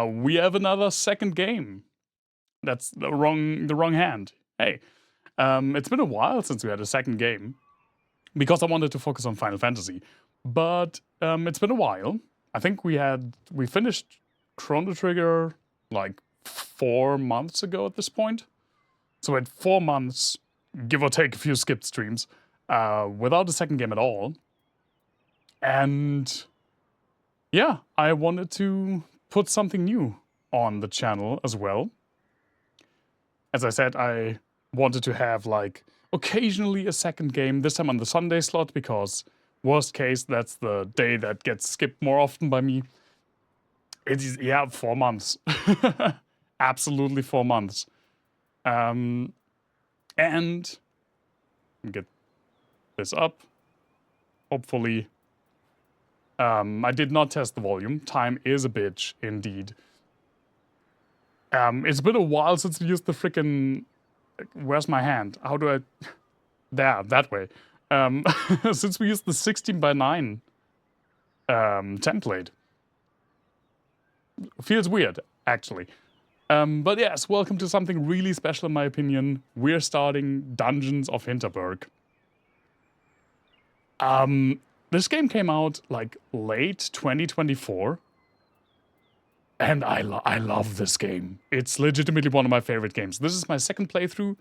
we have another second game. That's the wrong hand. Hey, it's been a while since we had a second game because I wanted to focus on Final Fantasy, but it's been a while. I think we finished Chrono Trigger like 4 months ago at this point. So we had 4 months, give or take a few skipped streams, without a second game at all. And yeah, I wanted to put something new on the channel as well. As I said, I wanted to have like occasionally a second game, this time on the Sunday slot, because worst case, that's the day that gets skipped more often by me. It is, yeah, 4 months. Absolutely 4 months. And get this up. Hopefully. I did not test the volume. Time is a bitch, indeed. It's been a while since we used the frickin'... Where's my hand? How do I... There, that way. Since we used the 16:9 template. Feels weird, actually. But yes, welcome to something really special in my opinion. We're starting Dungeons of Hinterberg. This game came out like late 2024. And I love this game. It's legitimately one of my favorite games. This is my second playthrough.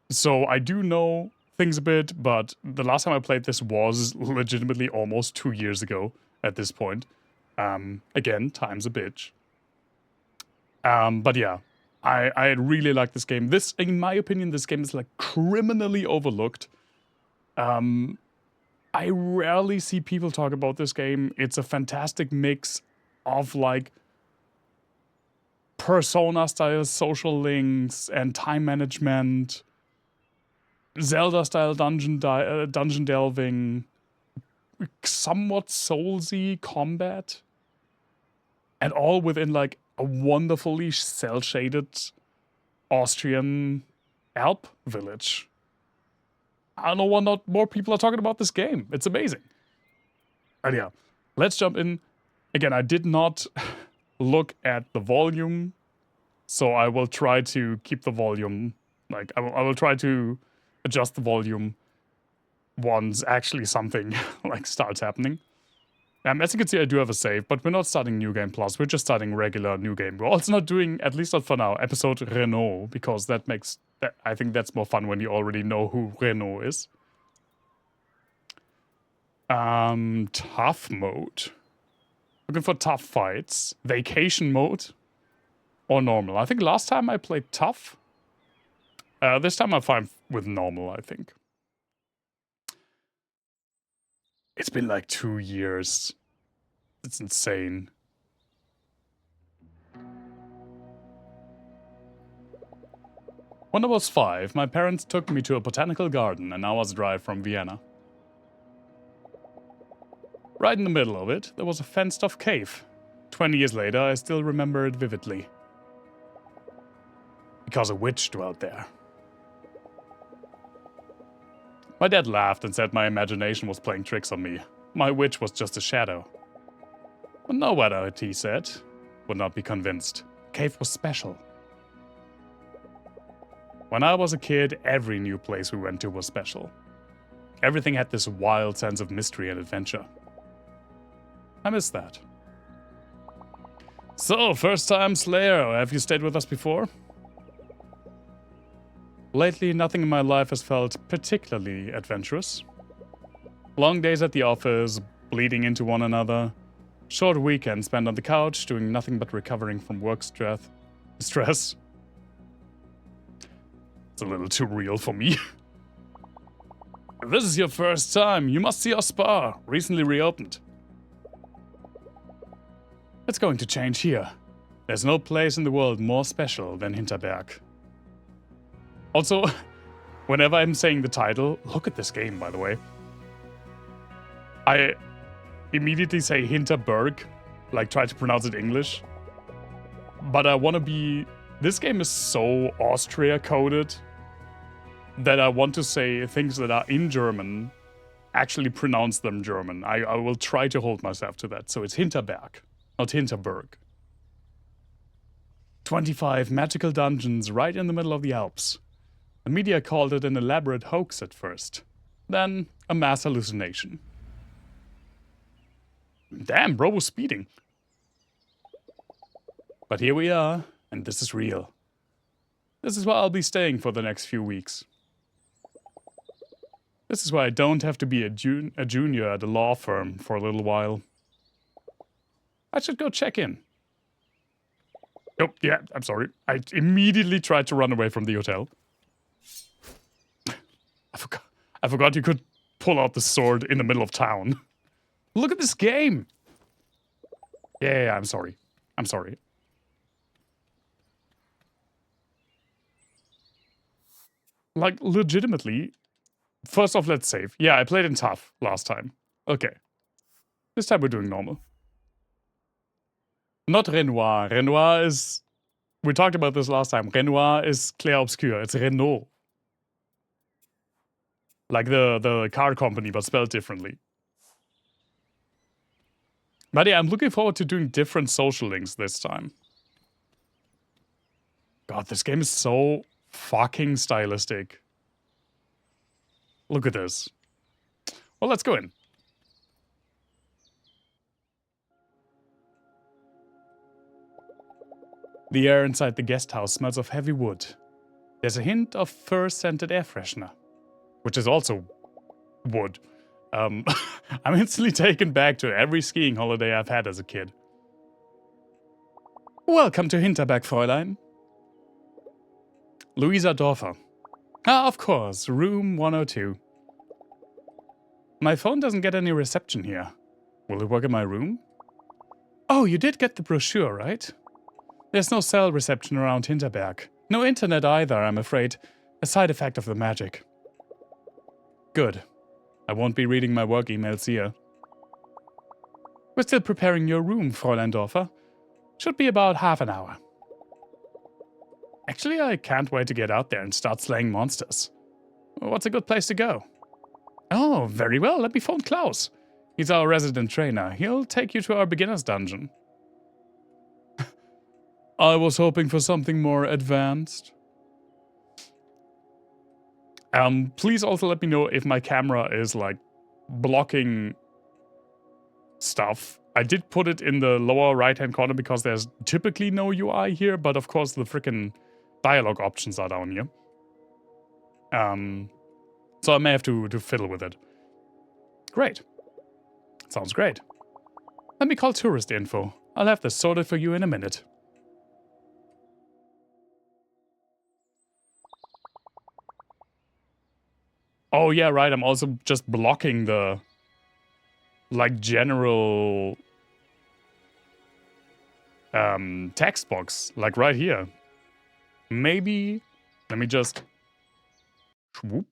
So I do know things a bit, but the last time I played this was legitimately almost 2 years ago at this point. Again, time's a bitch. But yeah, I really like this game. This, in my opinion, this game is like criminally overlooked. I rarely see people talk about this game. It's a fantastic mix of like Persona-style social links and time management, Zelda-style dungeon delving, somewhat soulsy combat, and all within like a wonderfully cel-shaded Austrian Alp village. I don't know why not more people are talking about this game. It's amazing. And yeah, let's jump in. Again, I did not look at the volume, so I will try to keep the volume, like, I will try to adjust the volume once actually something, like, starts happening. As you can see, I do have a save, but we're not starting New Game Plus. We're just starting regular New Game. We're also not doing, at least not for now, episode Renault, because that makes... I think that's more fun when you already know who Renault is. Tough mode. Looking for tough fights. Vacation mode. Or normal. I think last time I played tough. This time I'm fine with normal, I think. It's been like 2 years. It's insane. When I was 5, my parents took me to a botanical garden an hour's drive from Vienna. Right in the middle of it, there was a fenced-off cave. 20 years later, I still remember it vividly. Because a witch dwelt there. My dad laughed and said my imagination was playing tricks on me. My witch was just a shadow. But no matter, he said, would not be convinced. The cave was special. When I was a kid, every new place we went to was special. Everything had this wild sense of mystery and adventure. I miss that. So, first time Slayer, have you stayed with us before? Lately, nothing in my life has felt particularly adventurous. Long days at the office, bleeding into one another. Short weekends spent on the couch, doing nothing but recovering from work stress. It's a little too real for me. If this is your first time, you must see our spa, recently reopened. It's going to change here. There's no place in the world more special than Hinterberg. Also, whenever I'm saying the title, look at this game, by the way. I immediately say Hinterberg, like try to pronounce it English. But I want to be... This game is so Austria-coded that I want to say things that are in German actually pronounce them German. I will try to hold myself to that. So it's Hinterberg, not Hinterberg. 25 magical dungeons right in the middle of the Alps. The media called it an elaborate hoax at first. Then a mass hallucination. Damn, bro was speeding. But here we are, and this is real. This is where I'll be staying for the next few weeks. This is why I don't have to be a junior at a law firm for a little while. I should go check in. Oh, yeah, I'm sorry. I immediately tried to run away from the hotel. I forgot you could pull out the sword in the middle of town. Look at this game! Yeah, I'm sorry. I'm sorry. Like, legitimately, first off, let's save. Yeah, I played in tough last time. Okay. This time we're doing normal. Not Renoir. Renoir is... We talked about this last time. Renoir is Clair Obscur. It's Renault. Like the car company, but spelled differently. But yeah, I'm looking forward to doing different social links this time. God, this game is so fucking stylistic. Look at this. Well, let's go in. The air inside the guest house smells of heavy wood. There's a hint of fur-scented air freshener, which is also wood. I'm instantly taken back to every skiing holiday I've had as a kid. Welcome to Hinterberg, Fräulein. Luisa Dorfer. Ah, of course, room 102. My phone doesn't get any reception here. Will it work in my room? Oh, you did get the brochure, right? There's no cell reception around Hinterberg. No internet either, I'm afraid. A side effect of the magic. Good. I won't be reading my work emails here. We're still preparing your room, Fräulein Dorfer. Should be about half an hour. Actually, I can't wait to get out there and start slaying monsters. What's a good place to go? Oh, very well. Let me phone Klaus. He's our resident trainer. He'll take you to our beginner's dungeon. I was hoping for something more advanced. Please also let me know if my camera is, like, blocking stuff. I did put it in the lower right-hand corner because there's typically no UI here, but of course the frickin' dialogue options are down here. So I may have to fiddle with it. Great. Sounds great. Let me call tourist info. I'll have this sorted for you in a minute. Oh yeah, right, I'm also just blocking the, like, general text box, like right here. Maybe, let me just, whoop.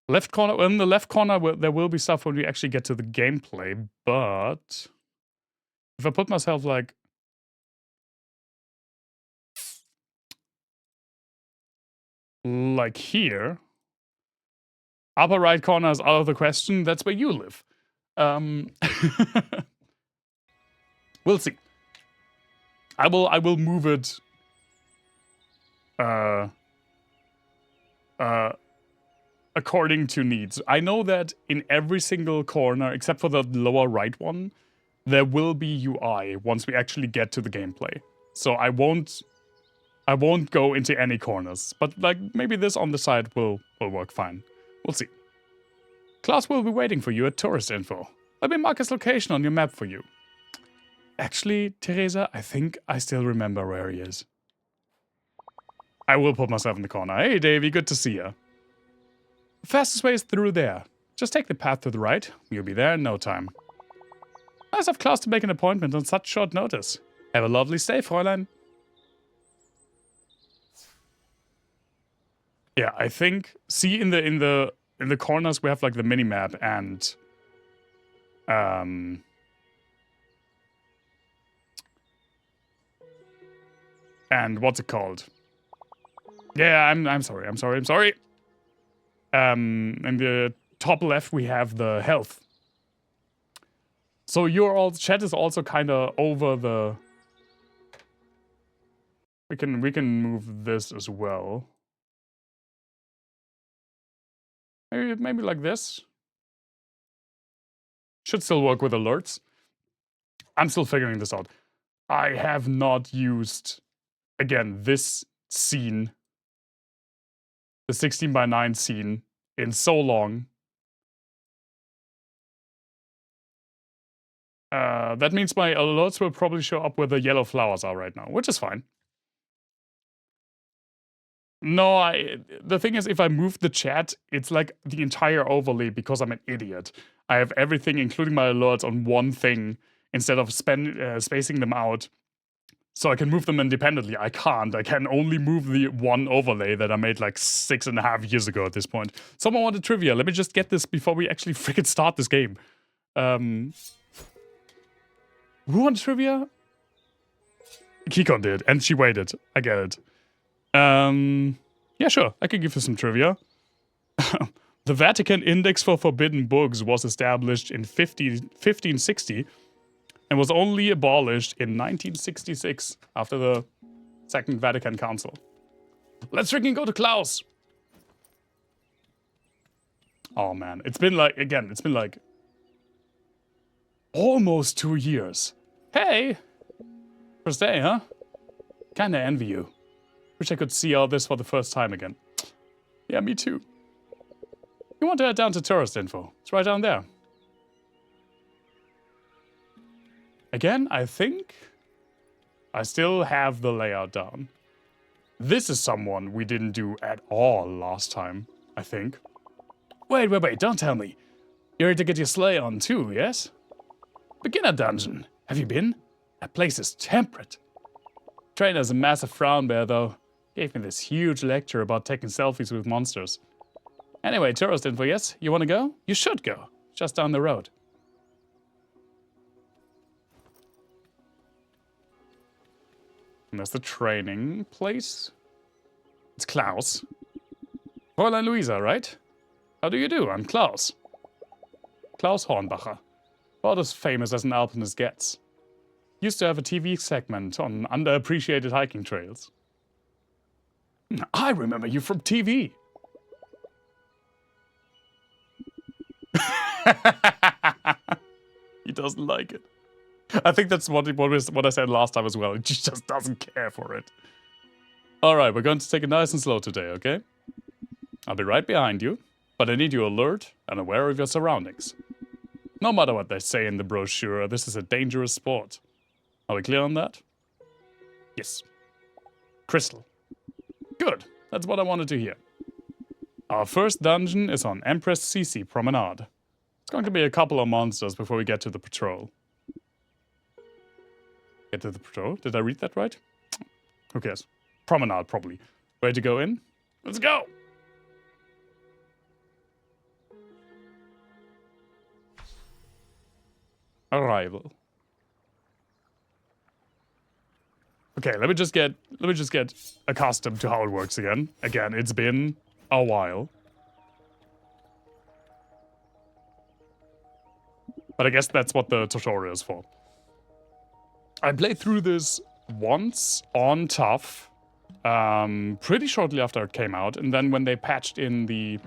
Left corner, in the left corner there will be stuff when we actually get to the gameplay, but if I put myself like here, upper right corner is out of the question, that's where you live. We'll see. I will move it according to needs. I know that in every single corner, except for the lower right one, there will be UI once we actually get to the gameplay. So I won't go into any corners, but like maybe this on the side will work fine. We'll see. Klaus will be waiting for you at tourist info. Let me mark his location on your map for you. Actually, Teresa, I think I still remember where he is. I will put myself in the corner. Hey, Davey, good to see ya. The fastest way is through there. Just take the path to the right. You'll be there in no time. Nice of Klaus to make an appointment on such short notice. Have a lovely stay, Fräulein. Yeah, I think. See in the corners we have like the mini map and what's it called? Yeah, I'm sorry. And the top left, we have the health. So your all chat is also kind of over the... We can move this as well. Maybe like this. Should still work with alerts. I'm still figuring this out. I have not used, again, this scene, the 16:9 scene, in so long. That means my alerts will probably show up where the yellow flowers are right now, which is fine. No, the thing is, if I move the chat, it's like the entire overlay because I'm an idiot. I have everything, including my alerts, on one thing instead of spacing them out. So I can move them independently. I can't. I can only move the one overlay that I made like 6.5 years ago at this point. Someone wanted trivia. Let me just get this before we actually freaking start this game. Who wanted trivia? Kikon did, and she waited. I get it. Yeah, sure. I could give you some trivia. The Vatican Index for Forbidden Books was established in 1560 and was only abolished in 1966 after the Second Vatican Council. Let's freaking go to Klaus! Oh man, it's been like, again, it's been like almost 2 years. Hey! First day, huh? Kinda envy you. Wish I could see all this for the first time again. Yeah, me too. You want to head down to tourist info? It's right down there. Again, I think I still have the layout down. This is someone we didn't do at all last time, I think. Wait, don't tell me. You're here to get your sleigh on too, yes? Beginner dungeon. Have you been? That place is temperate. Trainer's a massive frown bear, though. Gave me this huge lecture about taking selfies with monsters. Anyway, tourist info, yes? You want to go? You should go. Just down the road. And there's the training place. It's Klaus. Fräulein Luisa, right? How do you do? I'm Klaus. Klaus Hornbacher. About as famous as an alpinist gets. Used to have a TV segment on underappreciated hiking trails. I remember you from TV. He doesn't like it. I think that's what I said last time as well. He just doesn't care for it. Alright, we're going to take it nice and slow today, okay? I'll be right behind you, but I need you alert and aware of your surroundings. No matter what they say in the brochure, this is a dangerous sport. Are we clear on that? Yes. Crystal. Good. That's what I wanted to hear. Our first dungeon is on Empress Sisi Promenade. It's going to be a couple of monsters before we get to the patrol. Get to the patrol? Did I read that right? Who cares? Promenade, probably. Ready to go in? Let's go! Arrival. Okay, let me just get accustomed to how it works again. Again, it's been a while. But I guess that's what the tutorial is for. I played through this once on tough, pretty shortly after it came out, and then when they patched in the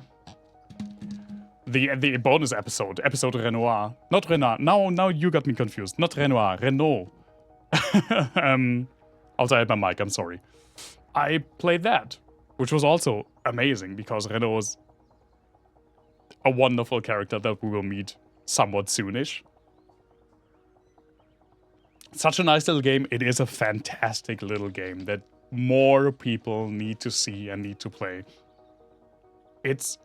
bonus episode Renoir, not Renard. Now you got me confused. Not Renoir, Renault. Outside my mic, I'm sorry. I played that, which was also amazing because Renault is a wonderful character that we will meet somewhat soonish. Such a nice little game. It is a fantastic little game that more people need to see and need to play. It's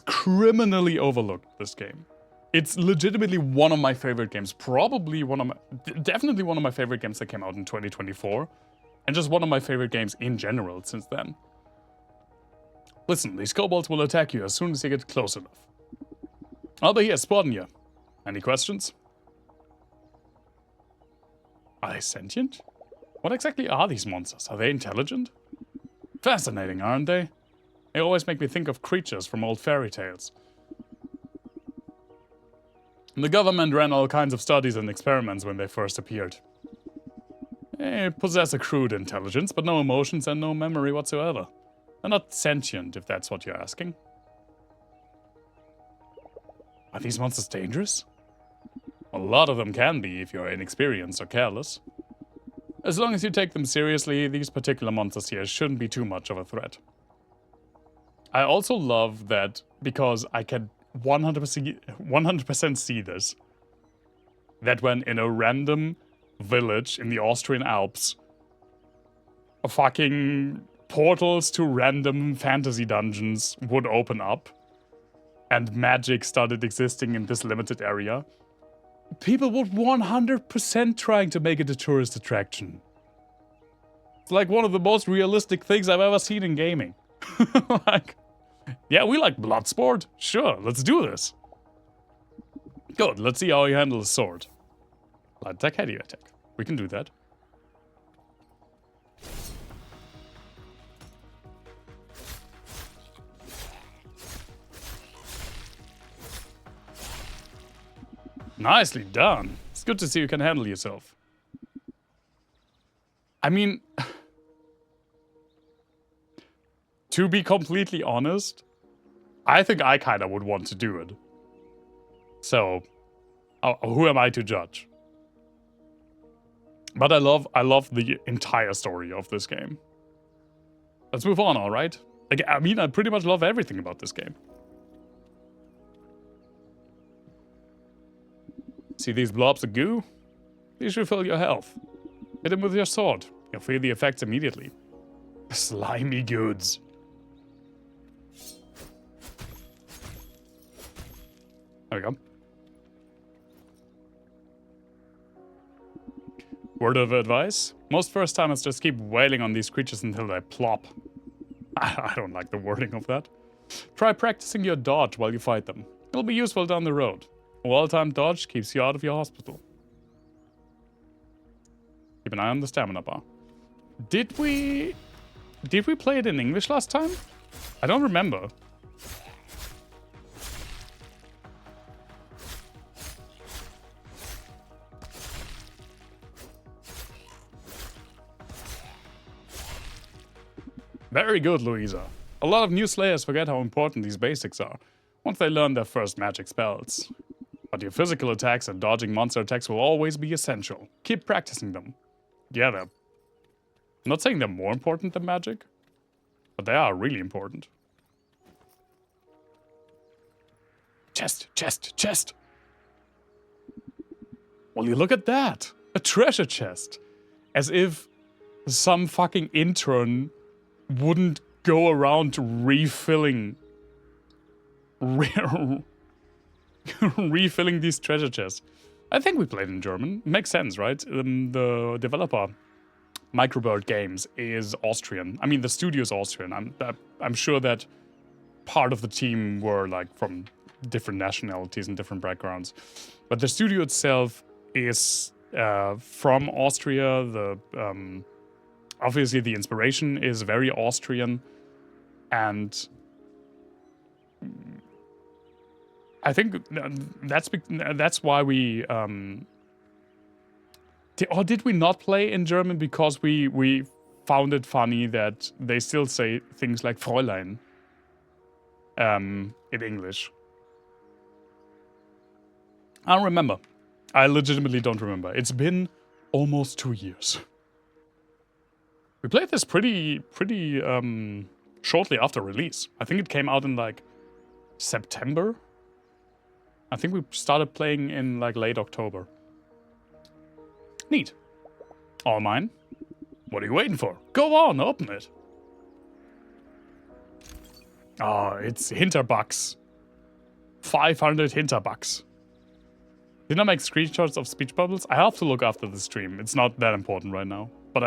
criminally overlooked, this game. It's legitimately one of my favorite games. Definitely one of my favorite games that came out in 2024. And just one of my favorite games in general since then. Listen, these kobolds will attack you as soon as you get close enough. I'll be here spotting you. Any questions? Are they sentient? What exactly are these monsters? Are they intelligent? Fascinating, aren't they? They always make me think of creatures from old fairy tales. The government ran all kinds of studies and experiments when they first appeared. They possess a crude intelligence, but no emotions and no memory whatsoever. They're not sentient, if that's what you're asking. Are these monsters dangerous? A lot of them can be if you're inexperienced or careless. As long as you take them seriously, these particular monsters here shouldn't be too much of a threat. I also love that, because I can 100% see this, that when in a random village in the Austrian Alps, fucking portals to random fantasy dungeons would open up, and magic started existing in this limited area, people would 100% trying to make it a tourist attraction. It's like one of the most realistic things I've ever seen in gaming. Like, yeah, we like Bloodsport. Sure, let's do this. Good, let's see how you handle a sword. Light attack, heavy attack. We can do that. Nicely done. It's good to see you can handle yourself. I mean, to be completely honest, I think I kind of would want to do it. So, who am I to judge? But I love the entire story of this game. Let's move on, alright? Like, I mean, I pretty much love everything about this game. See these blobs of goo? These refill your health. Hit them with your sword. You'll feel the effects immediately. Slimy goods. There we go. Word of advice? Most first timers just keep wailing on these creatures until they plop. I don't like the wording of that. Try practicing your dodge while you fight them. It'll be useful down the road. A well-timed dodge keeps you out of your hospital. Keep an eye on the stamina bar. Did we play it in English last time? I don't remember. Very good, Louisa. A lot of new slayers forget how important these basics are once they learn their first magic spells. But your physical attacks and dodging monster attacks will always be essential. Keep practicing them. Yeah, I'm not saying they're more important than magic, but they are really important. Chest, chest, chest! Well, you look at that! A treasure chest! As if some fucking intern wouldn't go around refilling refilling these treasure chests. I think we played in German. Makes sense, right? The developer, Microbird Games, is Austrian. I mean, the studio is Austrian. I'm sure that part of the team were like from different nationalities and different backgrounds. But the studio itself is from Austria. Obviously, the inspiration is very Austrian, and I think that's why we did we not play in German because we found it funny that they still say things like Fräulein in English. I don't remember. I legitimately don't remember. It's been almost 2 years. We played this pretty shortly after release. I think it came out in like September. I think we started playing in like late October. Neat. All mine. What are you waiting for? Go on, open it. Oh, it's Hinterbugs. 500 Hinterbugs. Did I make screenshots of speech bubbles? I have to look after the stream. It's not that important right now. But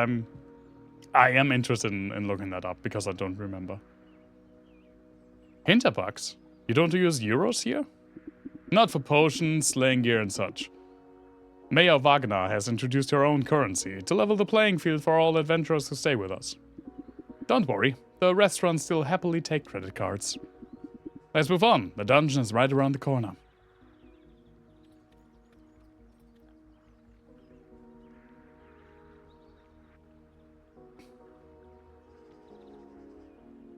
I am interested in looking that up because I don't remember. Hinterbugs? You don't use euros here? Not for potions, slaying gear and such. Mayor Wagner has introduced her own currency to level the playing field for all adventurers who stay with us. Don't worry, The restaurants still happily take credit cards. Let's move on. The dungeon is right around the corner.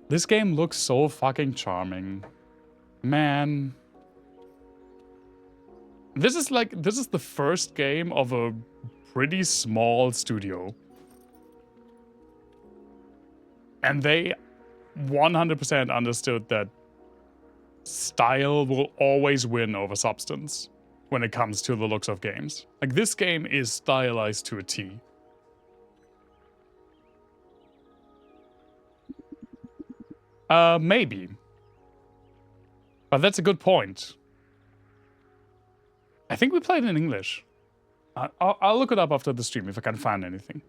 This game looks so fucking charming. Man. This is the first game of a pretty small studio. And they 100% understood that style will always win over substance when it comes to the looks of games. Like, this game is stylized to a T. Maybe. But that's a good point. I think we played in English. I'll look it up after the stream if I can find anything.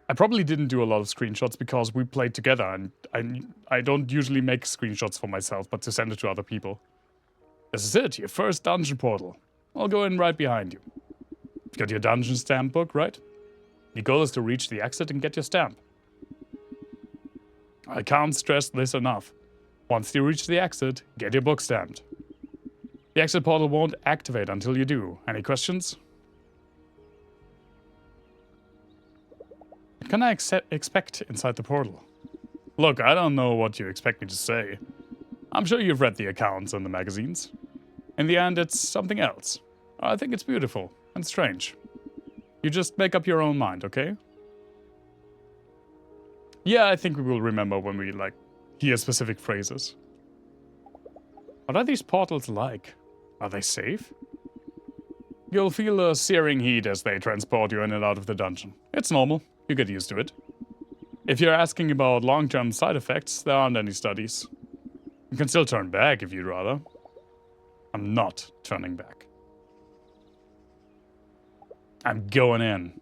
I probably didn't do a lot of screenshots because we played together, and I don't usually make screenshots for myself, but to send it to other people. This is it, your first dungeon portal. I'll go in right behind you. You've got your dungeon stamp book, right? Your goal is to reach the exit and get your stamp. I can't stress this enough. Once you reach the exit, get your book stamped. The exit portal won't activate until you do. Any questions? What can I expect inside the portal? Look, I don't know what you expect me to say. I'm sure you've read the accounts and the magazines. In the end, it's something else. I think it's beautiful and strange. You just make up your own mind, okay? Yeah, I think we will remember when we, hear specific phrases. What are these portals like? Are they safe? You'll feel a searing heat as they transport you in and out of the dungeon. It's normal. You get used to it. If you're asking about long-term side effects, there aren't any studies. You can still turn back if you'd rather. I'm not turning back. I'm going in.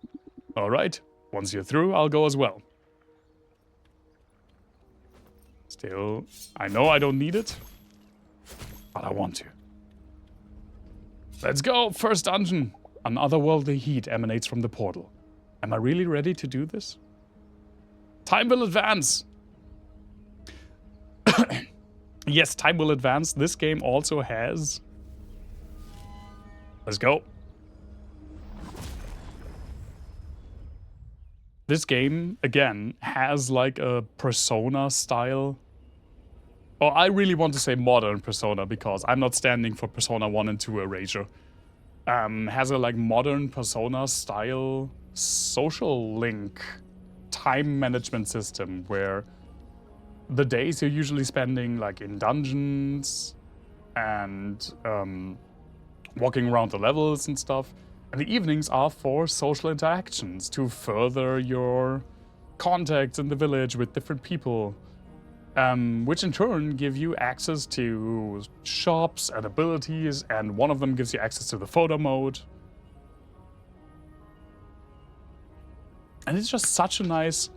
Alright, once you're through, I'll go as well. Still, I know I don't need it, but I want to. Let's go, first dungeon. An otherworldly heat emanates from the portal. Am I really ready to do this? Time will advance. Yes, time will advance. This game also has... Let's go. This game, again, has like a Persona style. Or I really want to say modern Persona because I'm not standing for Persona 1 and 2 erasure. Has a modern Persona style social link time management system where the days you're usually spending in dungeons and walking around the levels and stuff, and the evenings are for social interactions to further your contacts in the village with different people, which in turn give you access to shops and abilities, and one of them gives you access to the photo mode. And it's just such a nice,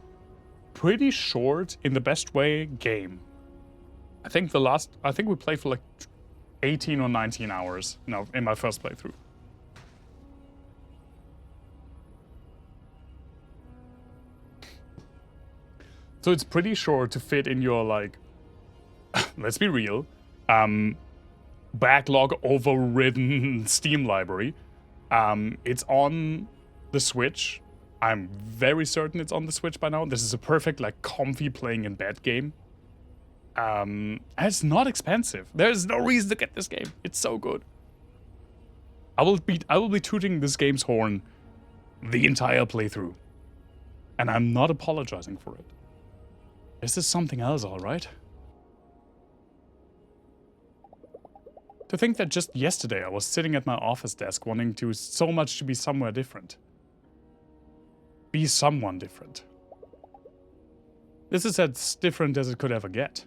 pretty short, in the best way, game. I think we played for 18 or 19 hours in my first playthrough. So it's pretty short to fit in your, let's be real, backlog overridden Steam library. It's on the Switch. I'm very certain it's on the Switch by now. This is a perfect, comfy playing in bed game. And it's not expensive. There's no reason to get this game. It's so good. I will be tooting this game's horn the entire playthrough. And I'm not apologizing for it. This is something else, alright? To think that just yesterday I was sitting at my office desk wanting so much to be somewhere different. Be someone different. This is as different as it could ever get.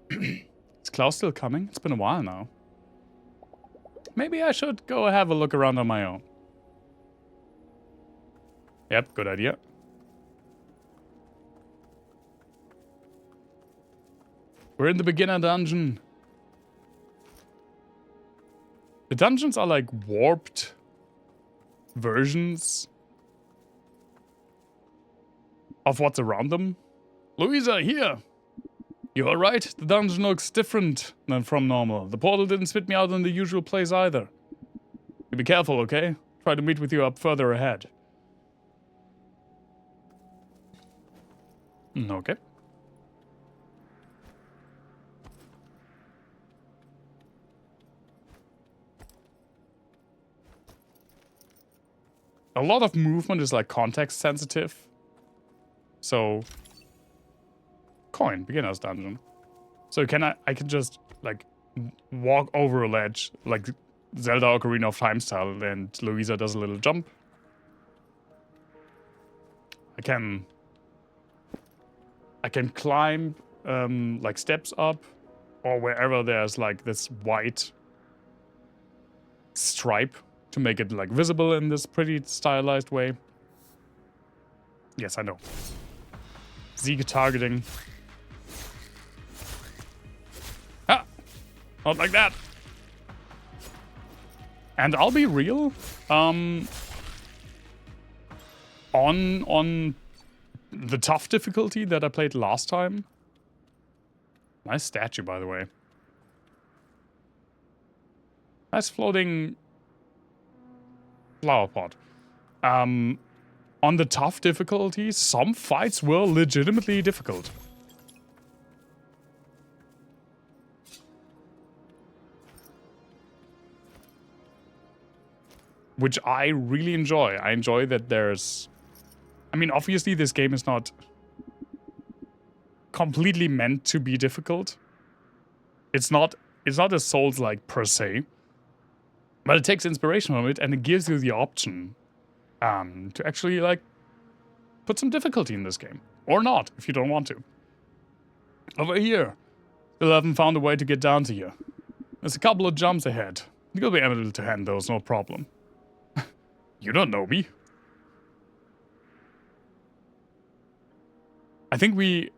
Is Klaus still coming? It's been a while now. Maybe I should go have a look around on my own. Yep, good idea. We're in the beginner dungeon. The dungeons are warped versions of what's around them. Louisa, here! You alright? The dungeon looks different than from normal. The portal didn't spit me out in the usual place either. You be careful, okay? Try to meet with you up further ahead. Okay. A lot of movement is like context sensitive. So coin, beginner's dungeon. So I can just like walk over a ledge like Zelda Ocarina of Time style, and Louisa does a little jump. I can climb like steps up, or wherever there's like this white stripe to make it like visible in this pretty stylized way. Yes, I know. Siege targeting. Ah! Not like that. And I'll be real. On the tough difficulty that I played last time. Nice statue, by the way. Nice floating flower pot. On the tough difficulty, some fights were legitimately difficult. Which I really enjoy. I enjoy that there's... I mean, obviously this game is not completely meant to be difficult. It's not a Souls-like per se. But it takes inspiration from it, and it gives you the option to actually, like, put some difficulty in this game. Or not, if you don't want to. Over here. Still haven't found a way to get down to you. There's a couple of jumps ahead. You'll be able to hand those, no problem. You don't know me. I think we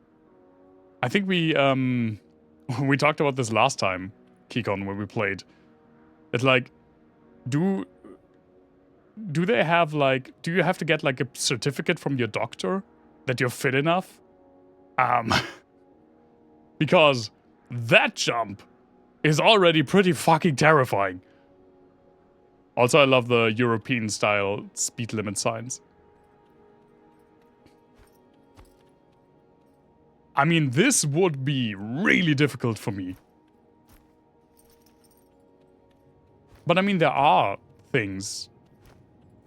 we talked about this last time, Kikon, when we played. It's like, do they have like, do you have to get like a certificate from your doctor that you're fit enough? Because that jump is already pretty fucking terrifying. Also, I love the European style speed limit signs. I mean, this would be really difficult for me. But I mean, there are things.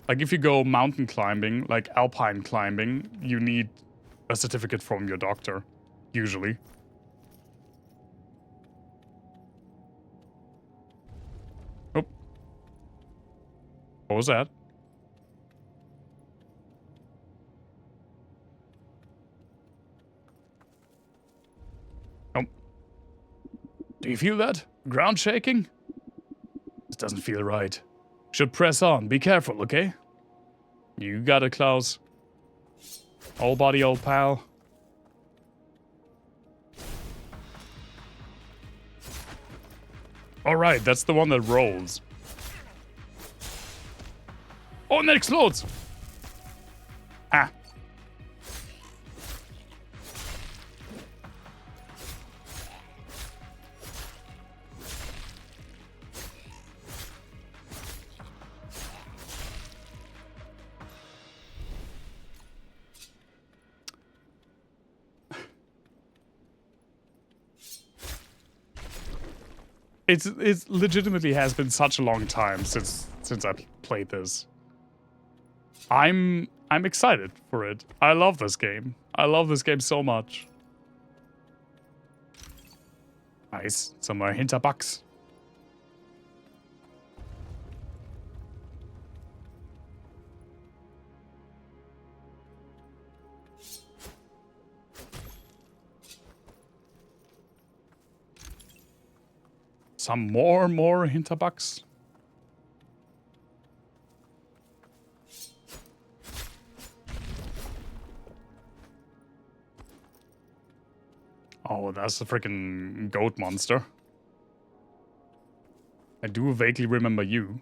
Like if you go mountain climbing, like alpine climbing, you need a certificate from your doctor, usually. Oh. What was that? Oh. Do you feel that? Ground shaking? This doesn't feel right. Should press on. Be careful, okay? You got it, Klaus. Old body, old pal. Alright, that's the one that rolls. Oh, and that explodes! Ah. It legitimately has been such a long time since I played this. I'm excited for it. I love this game. I love this game so much. Nice. Some more Hinterbugs. Some more Hinterbugs. Oh, that's the freaking goat monster. I do vaguely remember you.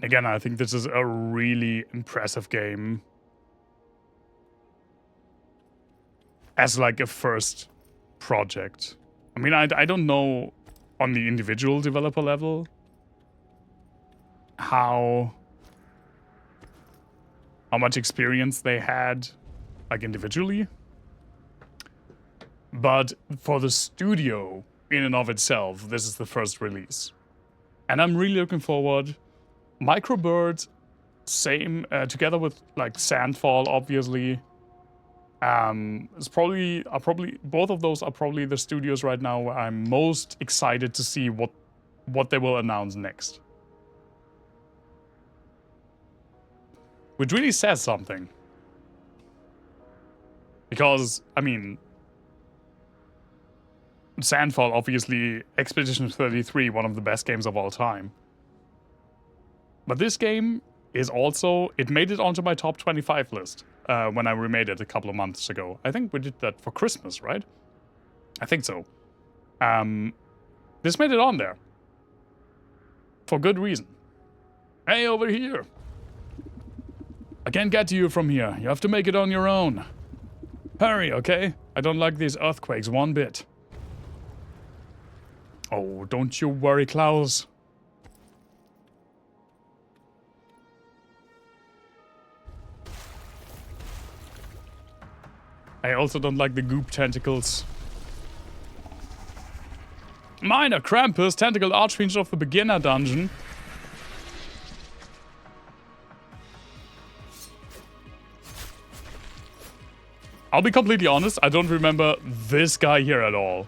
Again, I think this is a really impressive game. As like a first project. I mean, I don't know on the individual developer level how much experience they had, like individually. But for the studio, in and of itself, this is the first release. And I'm really looking forward. Microbird, same, together with like Sandfall, obviously. It's probably both of those are probably the studios right now where I'm most excited to see what they will announce next. Which really says something. Because, I mean, Sandfall, obviously, Expedition 33, one of the best games of all time. But this game is also, it made it onto my top 25 list when I remade it a couple of months ago. I think we did that for Christmas, right? I think so. This made it on there. For good reason. Hey, over here. I can't get to you from here. You have to make it on your own. Hurry, okay? I don't like these earthquakes one bit. Oh, don't you worry, Klaus. I also don't like the goop tentacles. Minor Krampus, tentacled archfiend of the beginner dungeon. I'll be completely honest, I don't remember this guy here at all.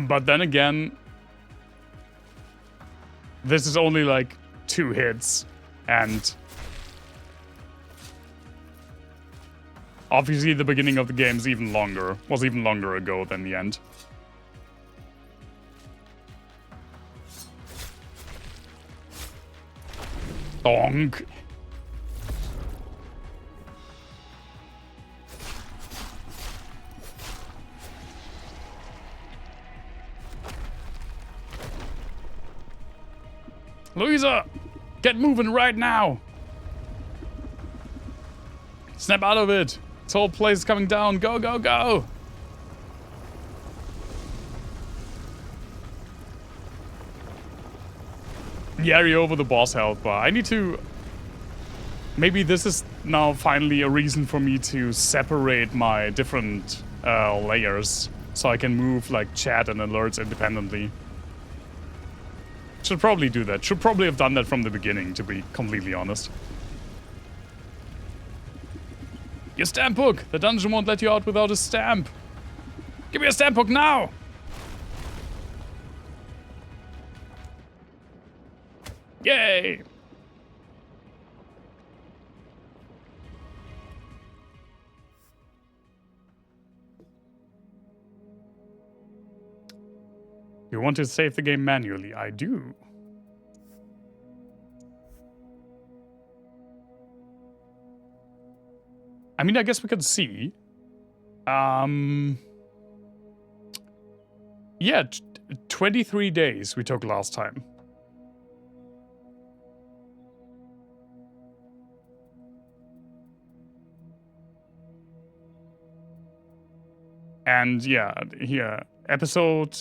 But then again, this is only like 2 hits, and obviously the beginning of the game is was even longer ago than the end. Donk. Louisa, get moving right now. Snap out of it. This whole place is coming down. Go, go, go. Yeah, you're over the boss health bar. I need to... Maybe this is now finally a reason for me to separate my different layers. So I can move like chat and alerts independently. Should probably do that. Should probably have done that from the beginning, to be completely honest. Your stamp book! The dungeon won't let you out without a stamp! Give me a stamp book now! Yay! You want to save the game manually? I do. I mean, I guess we could see. Yeah, 23 days we took last time. And yeah, here, episode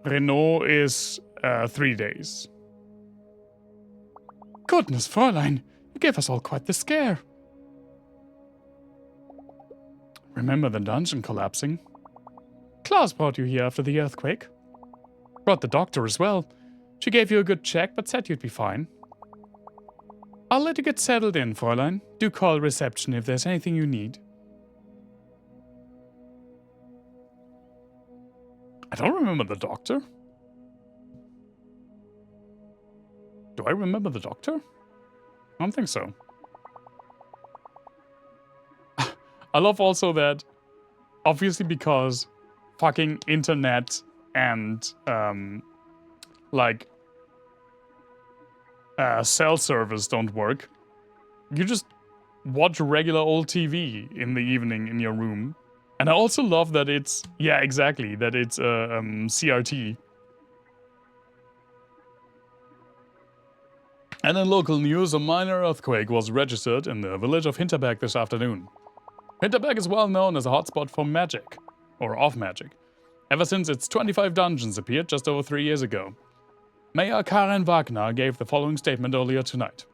Renault is 3 days. Goodness, Fräulein, you gave us all quite the scare. Remember the dungeon collapsing? Klaus brought you here after the earthquake. Brought the doctor as well. She gave you a good check, but said you'd be fine. I'll let you get settled in, Fräulein. Do call reception if there's anything you need. I don't remember the doctor. Do I remember the doctor? I don't think so. I love also that obviously because fucking internet and like cell service don't work, you just watch regular old TV in the evening in your room. And I also love that it's, yeah, exactly, that it's CRT. And in local news, a minor earthquake was registered in the village of Hinterberg this afternoon. Hinterberg is well known as a hotspot for magic, or of magic, ever since its 25 dungeons appeared just over 3 years ago. Mayor Karen Wagner gave the following statement earlier tonight.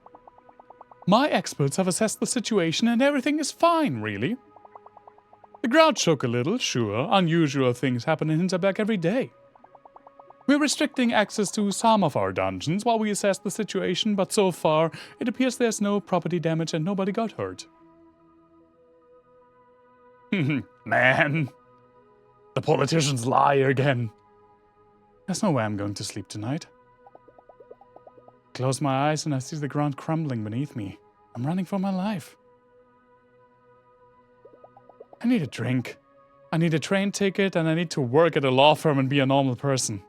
My experts have assessed the situation and everything is fine, really. The ground shook a little, sure, unusual things happen in Hinterberg every day. We're restricting access to some of our dungeons while we assess the situation, but so far, it appears there's no property damage and nobody got hurt. Man, the politicians lie again. There's no way I'm going to sleep tonight. Close my eyes and I see the ground crumbling beneath me. I'm running for my life. I need a drink. I need a train ticket and I need to work at a law firm and be a normal person.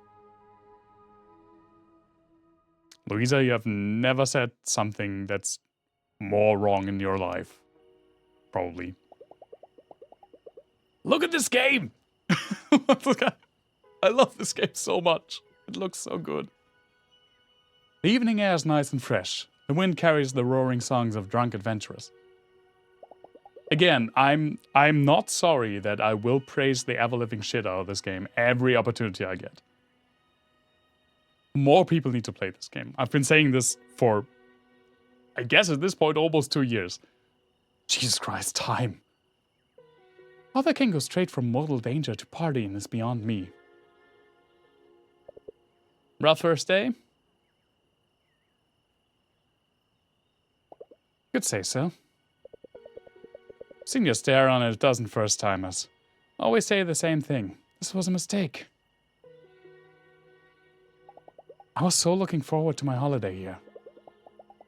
Louisa, you have never said something that's more wrong in your life. Probably. Look at this game! I love this game so much. It looks so good. The evening air is nice and fresh. The wind carries the roaring songs of drunk adventurers. Again, I'm not sorry that I will praise the ever-living shit out of this game every opportunity I get. More people need to play this game. I've been saying this for, I guess at this point, almost 2 years. Jesus Christ, time. How they can go straight from mortal danger to partying is beyond me. Rough first day? Could say so. Seen you stare on it a dozen first-timers. Always say the same thing. This was a mistake. I was so looking forward to my holiday here.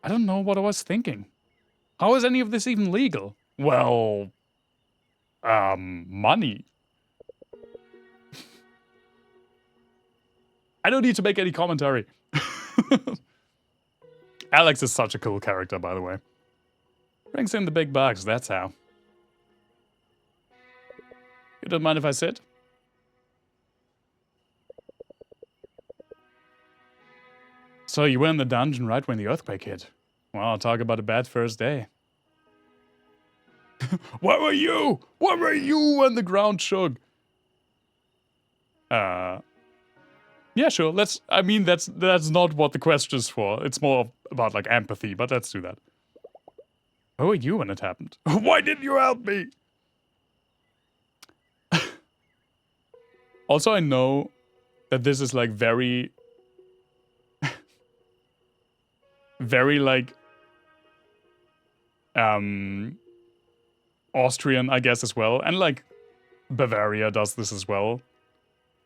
I don't know what I was thinking. How is any of this even legal? Well, money. I don't need to make any commentary. Alex is such a cool character, by the way. Brings in the big bucks, that's how. You don't mind if I sit? So you were in the dungeon right when the earthquake hit. Well, talk about a bad first day. Where were you? Where were you when the ground shook? Yeah, sure. That's not what the question is for. It's more about like empathy, but let's do that. Where were you when it happened? Why didn't you help me? Also, I know that this is like very like Austrian, I guess, as well, and like Bavaria does this as well.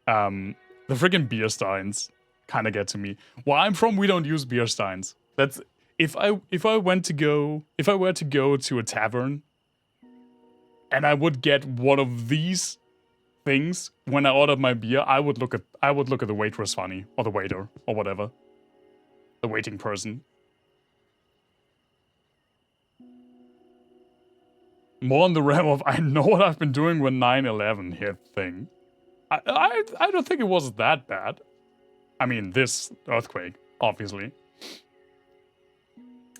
The friggin' beer steins kind of get to me. Where I'm from, we don't use beer steins. That's if I were to go to a tavern and I would get one of these things when I ordered my beer, I would look at the waitress funny, or the waiter, or whatever. The waiting person. More on the realm of I know what I've been doing when 9/11 hit thing. I don't think it was that bad. I mean, this earthquake, obviously.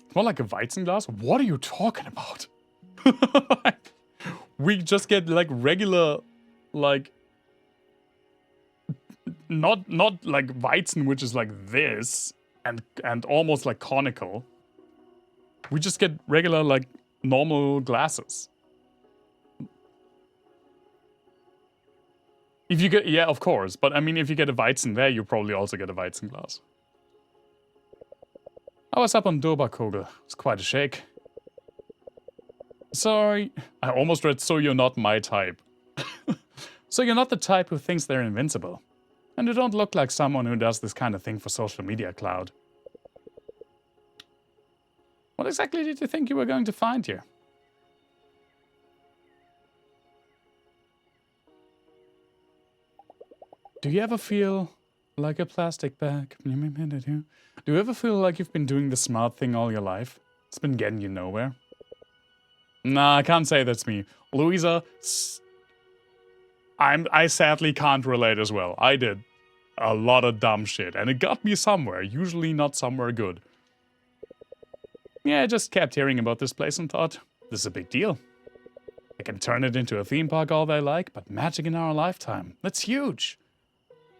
It's more like a Weizenglas. What are you talking about? We just get like regular, like not like Weizen, which is like this and almost like conical. We just get regular like normal glasses. If you get, yeah, of course. But I mean, if you get a Weizen there, you probably also get a Weizenglas. I was up on Doberkogel. It's quite a shake. Sorry. I almost read, so you're not my type. So you're not the type who thinks they're invincible. And you don't look like someone who does this kind of thing for social media cloud. What exactly did you think you were going to find here? Do you ever feel like a plastic bag? Do you ever feel like you've been doing the smart thing all your life? It's been getting you nowhere. Nah, I can't say that's me. Louisa, I sadly can't relate as well. I did a lot of dumb shit, and it got me somewhere, usually not somewhere good. Yeah, I just kept hearing about this place and thought, this is a big deal. I can turn it into a theme park all they like, but magic in our lifetime, that's huge.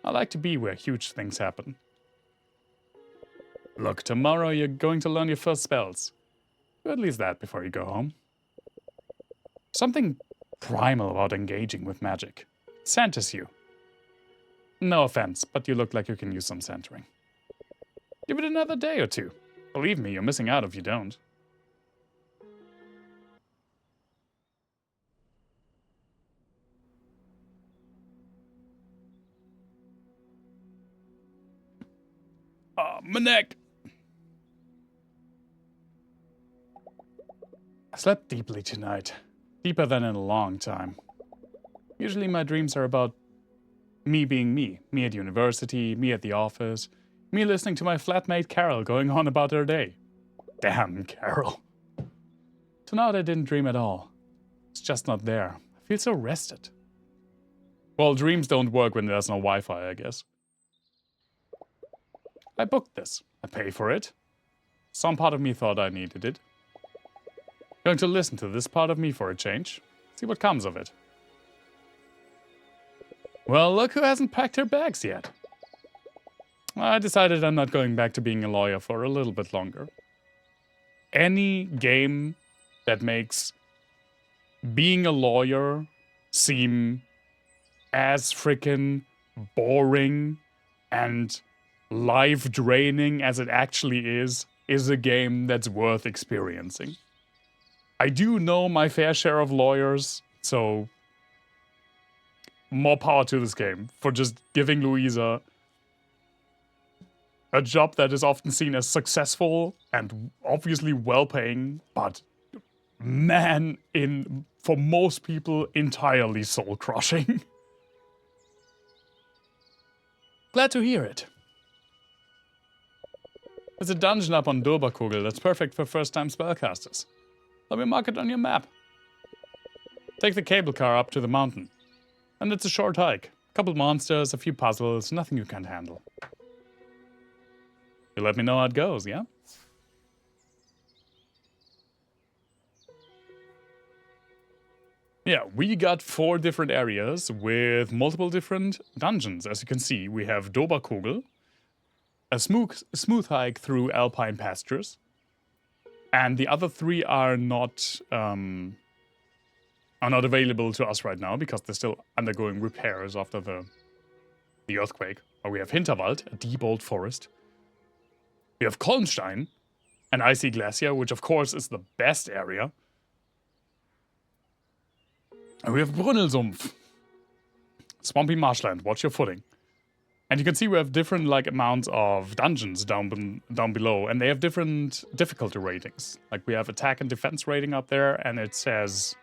I like to be where huge things happen. Look, tomorrow you're going to learn your first spells. Do at least that before you go home. Something primal about engaging with magic. It centers you. No offense, but you look like you can use some centering. Give it another day or two. Believe me, you're missing out if you don't. Ah, my neck! I slept deeply tonight. Deeper than in a long time. Usually my dreams are about me being me. Me at university, me at the office, me listening to my flatmate Carol going on about her day. Damn, Carol. Tonight I didn't dream at all. It's just not there. I feel so rested. Well, dreams don't work when there's no Wi-Fi, I guess. I booked this. I pay for it. Some part of me thought I needed it. Going to listen to this part of me for a change. See what comes of it. Well, look who hasn't packed her bags yet. I decided I'm not going back to being a lawyer for a little bit longer. Any game that makes being a lawyer seem as freaking boring and life draining as it actually is a game that's worth experiencing. I do know my fair share of lawyers, so more power to this game for just giving Louisa a job that is often seen as successful and obviously well-paying, but man, for most people, entirely soul-crushing. Glad to hear it. There's a dungeon up on Doberkugel that's perfect for first-time spellcasters. Let me mark it on your map. Take the cable car up to the mountain. And it's a short hike. A couple monsters, a few puzzles, nothing you can't handle. You let me know how it goes, yeah? Yeah, we got 4 different areas with multiple different dungeons. As you can see, we have Doberkugel, a smooth hike through alpine pastures, and the other 3 are not available to us right now because they're still undergoing repairs after the earthquake. Or we have Hinterwald, a deep old forest. We have Kolnstein, an icy glacier, which of course is the best area. And we have Brünnelsumpf, swampy marshland. Watch your footing. And you can see we have different amounts of dungeons down below, and they have different difficulty ratings. Like we have attack and defense rating up there, and it says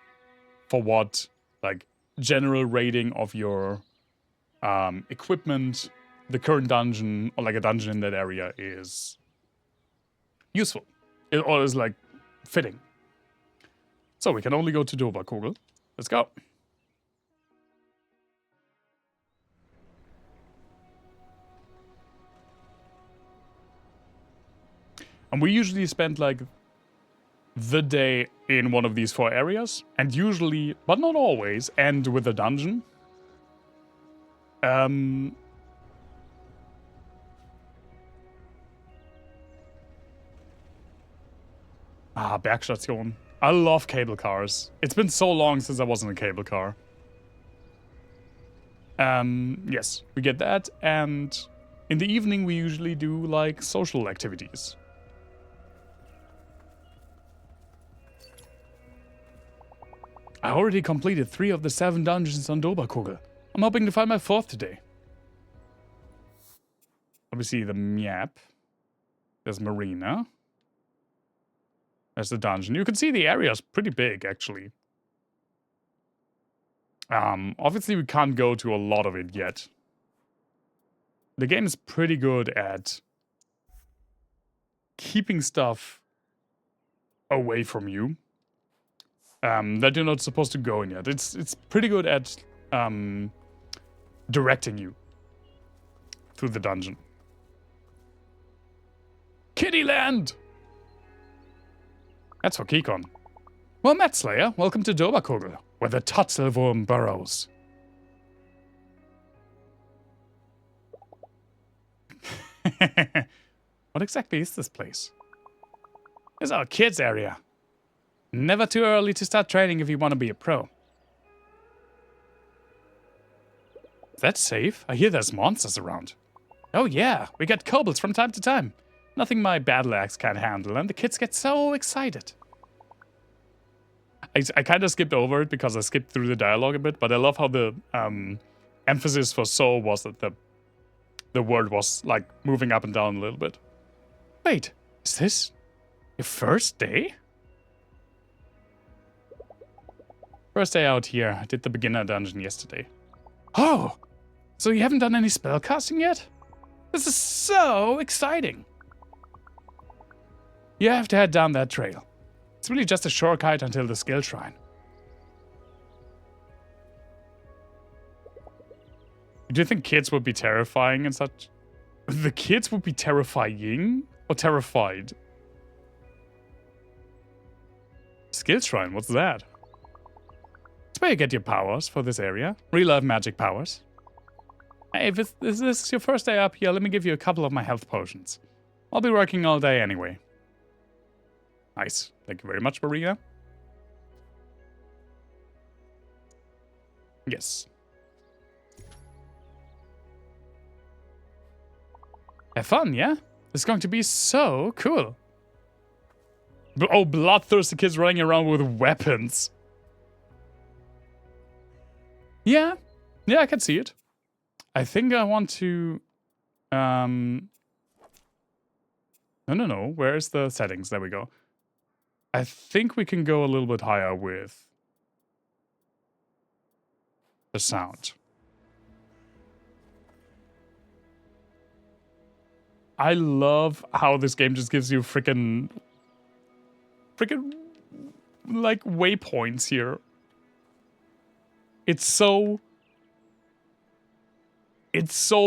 for what general rating of your equipment the current dungeon or a dungeon in that area is useful. Or is fitting. So we can only go to Doberkugel. Let's go. And we usually spend the day in one of these 4 areas, and usually, but not always, end with a dungeon. Bergstation. I love cable cars. It's been so long since I was in a cable car. Yes, we get that, and in the evening we usually do social activities. I already completed 3 of the 7 dungeons on Doberkugel. I'm hoping to find my 4th today. Let me see the map. There's Marina. There's the dungeon. You can see the area is pretty big, actually. Obviously we can't go to a lot of it yet. the game is pretty good at keeping stuff away from you that you're not supposed to go in yet. It's pretty good at directing you through the dungeon. Kittyland! That's for Kikon. Well met, Slayer. Welcome to Doberkogel, where the Tutzelwurm burrows. What exactly is this place? It's our kids' area. Never too early to start training if you want to be a pro. That's safe. I hear there's monsters around. Oh yeah, we get kobolds from time to time. Nothing my battle axe can't handle, and the kids get so excited. I kind of skipped over it because I skipped through the dialogue a bit, but I love how the emphasis for so was that the word was like moving up and down a little bit. Wait, is this your first day? First day out here. I did the beginner dungeon yesterday. Oh, so you haven't done any spellcasting yet? This is so exciting. You have to head down that trail. It's really just a shortcut until the skill shrine. Do you think kids would be terrifying and such? The kids would be terrifying or terrified? Skill shrine, what's that? It's where you get your powers for this area. Real life magic powers. Hey, if this is your first day up here, let me give you a couple of my health potions. I'll be working all day anyway. Nice. Thank you very much, Maria. Yes. Have fun, yeah? It's going to be so cool. Oh, bloodthirsty kids running around with weapons. Yeah. Yeah, I can see it. I think I want to... No. Where's the settings? There we go. I think we can go a little bit higher with the sound. I love how this game just gives you freaking like waypoints here. It's so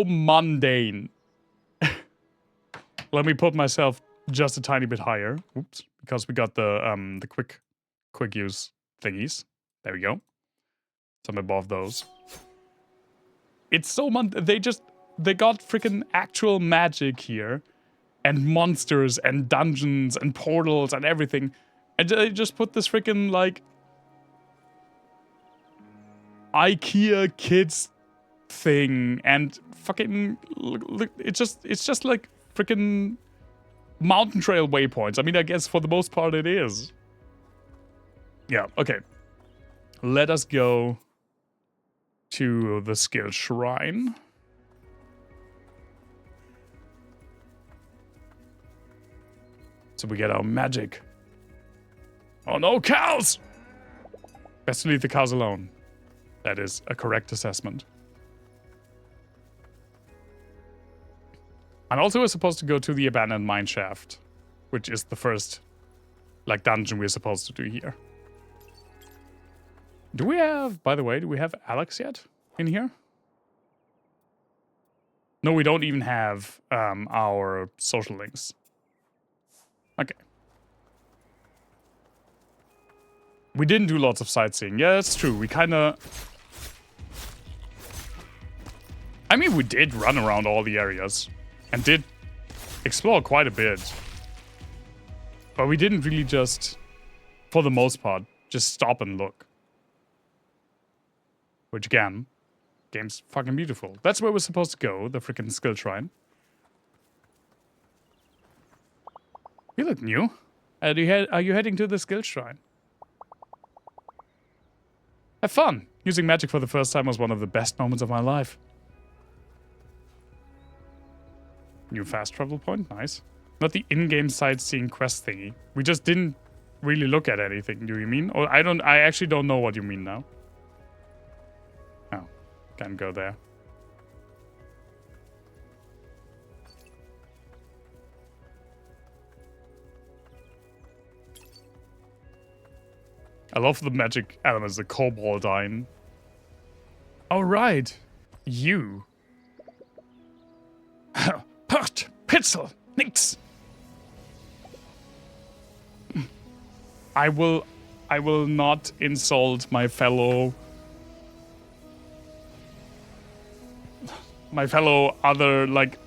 mundane. Let me put myself just a tiny bit higher. Oops, because we got the quick use thingies. There we go. So I'm above those. It's so they got freaking actual magic here, and monsters and dungeons and portals and everything, and they just put this freaking like IKEA kids thing and fucking it's just like freaking mountain trail waypoints. I mean, I guess for the most part it is. Yeah, okay. Let us go to the skill shrine. So we get our magic. Oh no, cows! Best to leave the cows alone. That is a correct assessment. And also we're supposed to go to the abandoned mine shaft, which is the first, like, dungeon we're supposed to do here. Do we have, by the way, do we have Alex yet in here? No, we don't even have our social links. Okay. We didn't do lots of sightseeing. Yeah, that's true. We kind of... I mean, we did run around all the areas and did explore quite a bit. But we didn't really just, for the most part, just stop and look. Which, again, game's fucking beautiful. That's where we're supposed to go, the freaking skill shrine. You look new. Are you heading to the skill shrine? Have fun. Using magic for the first time was one of the best moments of my life. New fast travel point, nice. Not the in-game sightseeing quest thingy. We just didn't really look at anything, do you mean? Or I actually don't know what you mean now. Oh, can't go there. I love the magic elements, the koboldine. Alright. You. Pert, Pitzel, nix. I will not insult my fellow other, like,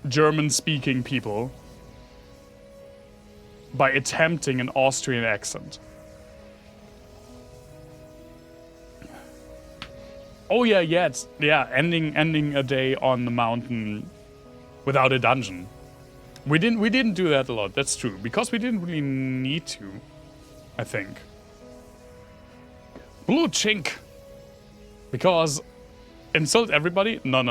German-speaking people by attempting an Austrian accent. Oh yeah, ending a day on the mountain without a dungeon. We didn't do that a lot, that's true. Because we didn't really need to, I think. Blue chink. Because insult everybody? No.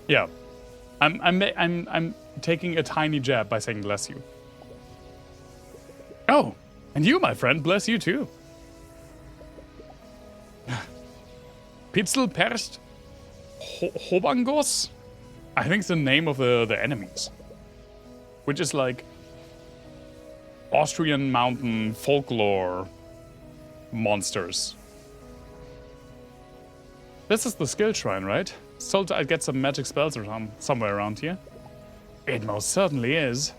Yeah. I'm taking a tiny jab by saying bless you. Oh, and you, my friend, bless you too. Pitzel Perst Hobangos? I think it's the name of the enemies. Which is like Austrian mountain folklore monsters. This is the skill shrine, right? So I'd get some magic spells or somewhere around here. It most certainly is.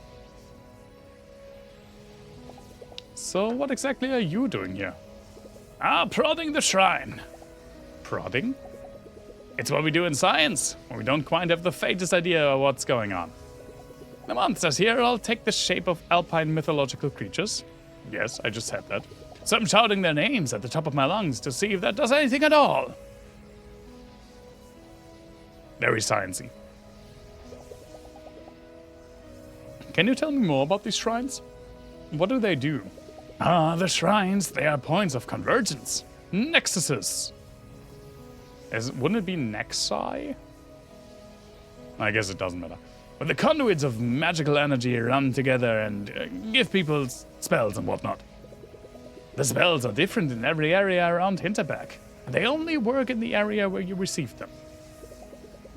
So what exactly are you doing here? Prodding the shrine. Prodding? It's what we do in science, when we don't quite have the faintest idea of what's going on. The monsters here all take the shape of alpine mythological creatures. Yes, I just said that. So I'm shouting their names at the top of my lungs to see if that does anything at all. Very sciencey. Can you tell me more about these shrines? What do they do? The shrines, they are points of convergence. Nexuses. Wouldn't it be nexi? I guess it doesn't matter. But the conduits of magical energy run together and give people spells and whatnot. The spells are different in every area around Hinterberg. And they only work in the area where you receive them.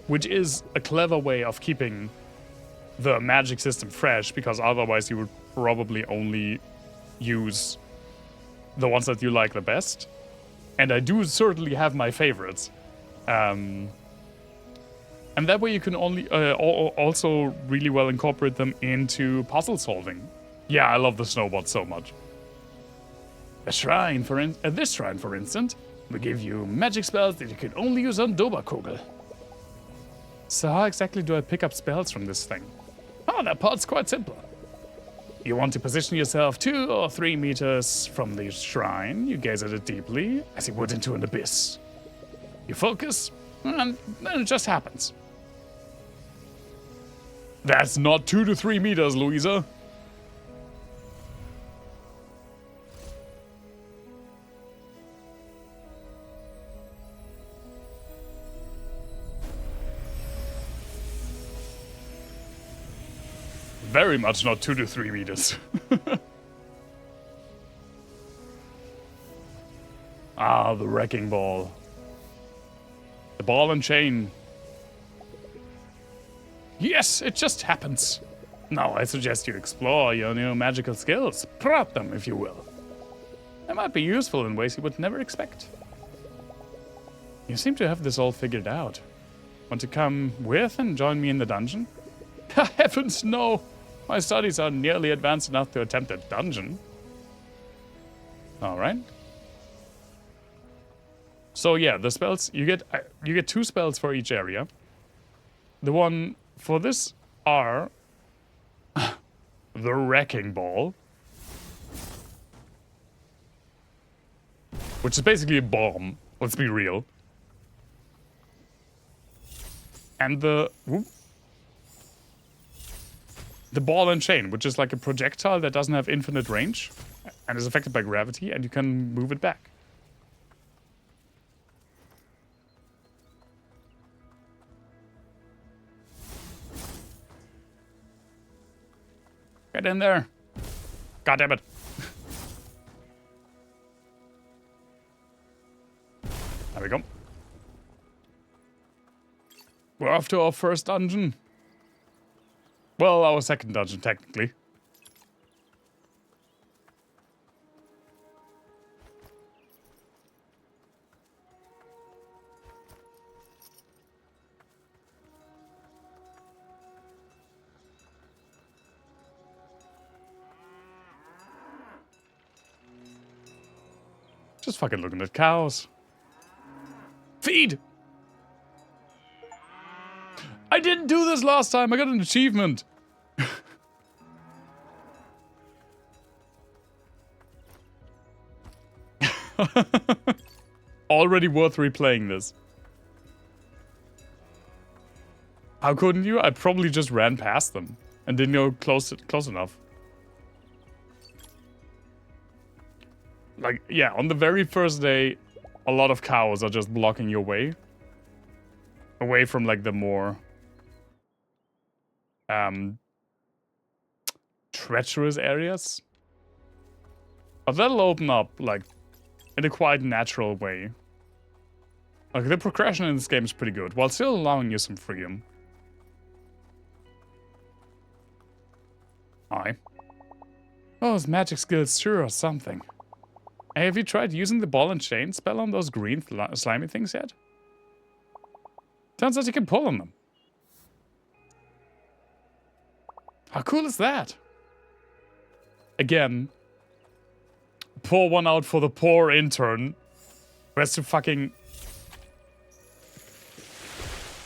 Which is a clever way of keeping the magic system fresh, because otherwise you would probably only use the ones that you like the best. And I do certainly have my favorites. And that way you can only also really well incorporate them into puzzle solving. Yeah, I love the Snowbot so much. This shrine, for instance, will give you magic spells that you can only use on Doberkugel. So how exactly do I pick up spells from this thing? Oh, that part's quite simple. You want to position yourself 2 or 3 meters from the shrine. You gaze at it deeply, as you would into an abyss. You focus, and then it just happens. That's not 2 to 3 meters, Louisa. Very much not 2 to 3 meters. The wrecking ball. The ball and chain. Yes, it just happens. Now I suggest you explore your new magical skills. Prod them, if you will. They might be useful in ways you would never expect. You seem to have this all figured out. Want to come with and join me in the dungeon? Heavens no! My studies are nearly advanced enough to attempt a dungeon. Alright. So yeah, the spells, you get 2 spells for each area. The one for this are the Wrecking Ball, which is basically a bomb, let's be real. And the ball and chain, which is like a projectile that doesn't have infinite range and is affected by gravity, and you can move it back. Get in there. God damn it. There we go. We're off to our first dungeon. Well, our second dungeon, technically. Just fucking looking at cows. Feed! I didn't do this last time. I got an achievement. Already worth replaying this. How couldn't you? I probably just ran past them and didn't go close enough. Like, yeah, on the very first day, a lot of cows are just blocking your way. Away from, like, the more treacherous areas. But that'll open up, like, in a quite natural way. Like, the progression in this game is pretty good, while still allowing you some freedom. Hi. Oh, his magic skills sure are something. Hey, have you tried using the ball and chain spell on those green slimy things yet? Turns out you can pull on them. How cool is that? Again, pour one out for the poor intern who has to fucking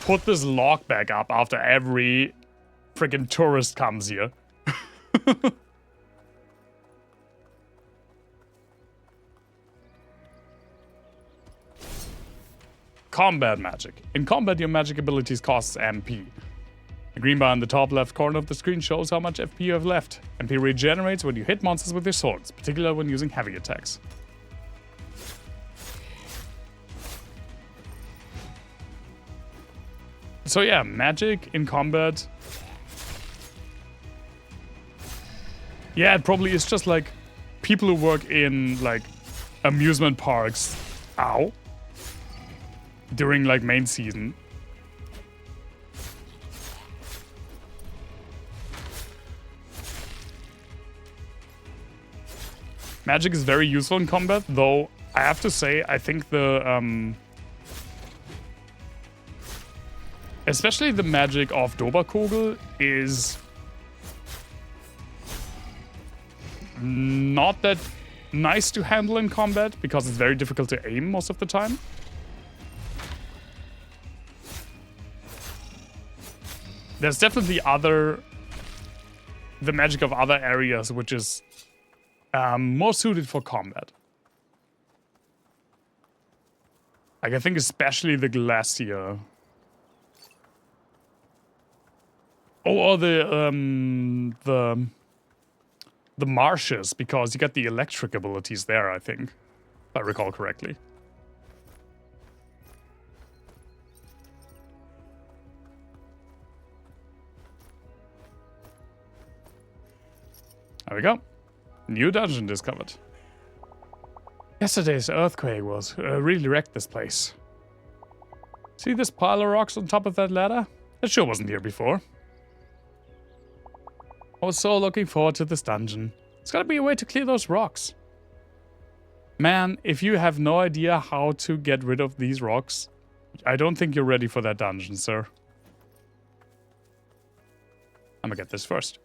put this log back up after every freaking tourist comes here. Combat magic. In combat, your magic abilities cost MP. The green bar in the top left corner of the screen shows how much FP you have left. MP regenerates when you hit monsters with your swords, particularly when using heavy attacks. So yeah, magic in combat. Yeah, it probably is just like people who work in like amusement parks. Ow. During like main season. Magic is very useful in combat, though I have to say I think the especially the magic of Doberkogel is not that nice to handle in combat because it's very difficult to aim most of the time. There's definitely the magic of other areas which is more suited for combat. Like I think especially the glacier. Oh, or the marshes, because you get the electric abilities there, I think. If I recall correctly. There we go. New dungeon discovered. Yesterday's earthquake was really wrecked this place. See this pile of rocks on top of that ladder? It sure wasn't here before. I was so looking forward to this dungeon. There's gotta be a way to clear those rocks. Man, if you have no idea how to get rid of these rocks, I don't think you're ready for that dungeon, sir. I'm gonna get this first.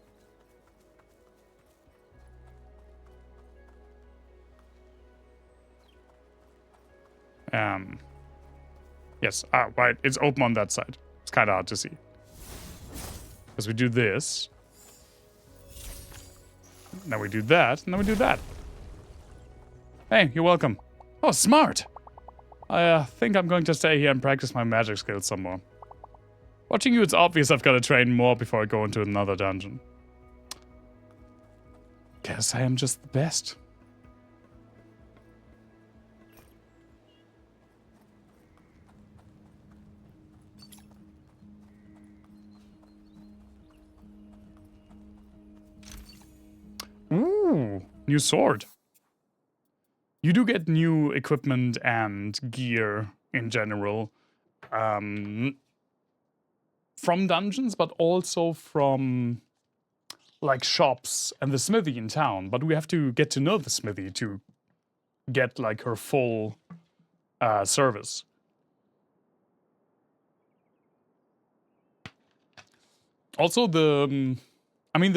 Yes, right, it's open on that side. It's kind of hard to see. Because we do this. Now we do that, and then we do that. Hey, you're welcome. Oh, smart! I think I'm going to stay here and practice my magic skills some more. Watching you, it's obvious I've got to train more before I go into another dungeon. Guess I am just the best. Ooh, new sword. You do get new equipment and gear in general from dungeons, but also from like shops and the smithy in town. But we have to get to know the smithy to get like her full service. Also, the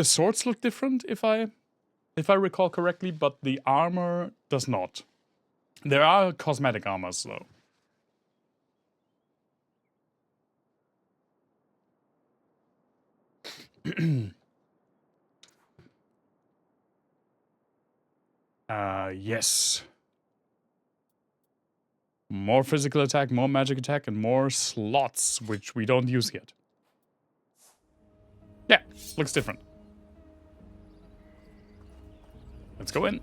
swords look different if I recall correctly, but the armor does not. There are cosmetic armors, though. Yes. More physical attack, more magic attack, and more slots, which we don't use yet. Yeah, looks different. Let's go in.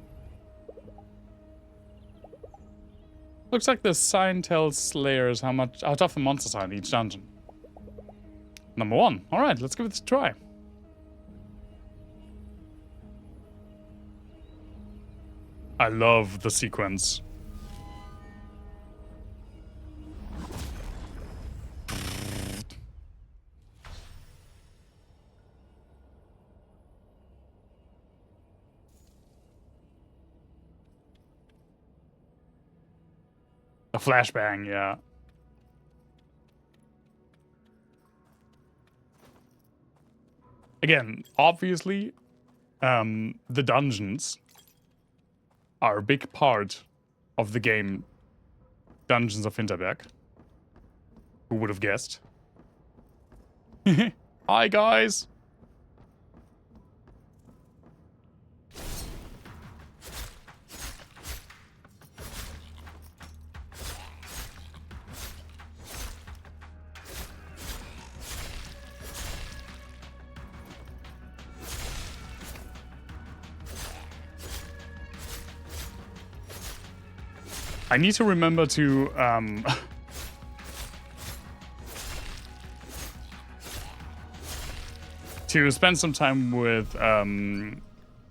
Looks like the sign tells slayers how tough the monsters are in each dungeon. Number 1. Alright, let's give it a try. I love the sequence. A flashbang, yeah. Again, obviously, the dungeons are a big part of the game Dungeons of Hinterberg. Who would have guessed? Hi, guys! I need to remember to to spend some time with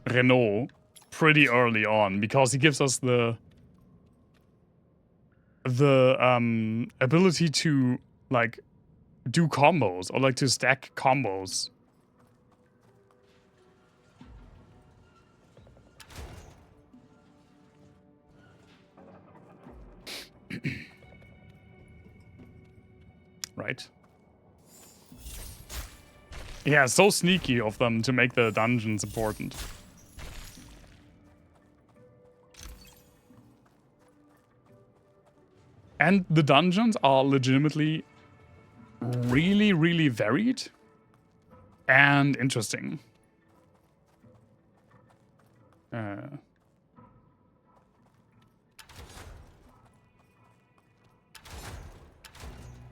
Renault pretty early on, because he gives us the ability to like do combos, or like to stack combos. Right. Yeah, so sneaky of them to make the dungeons important. And the dungeons are legitimately really, really varied and interesting.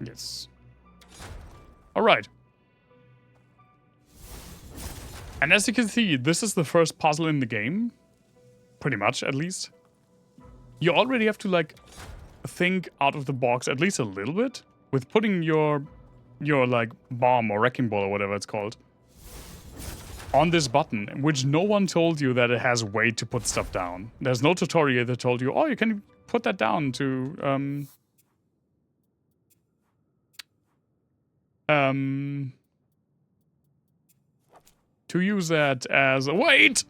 Yes. All right. And as you can see, this is the first puzzle in the game. Pretty much, at least. You already have to, like, think out of the box at least a little bit with putting your like, bomb or wrecking ball or whatever it's called on this button, which no one told you that it has weight to put stuff down. There's no tutorial that told you, oh, you can put that down to, to use that as a weight.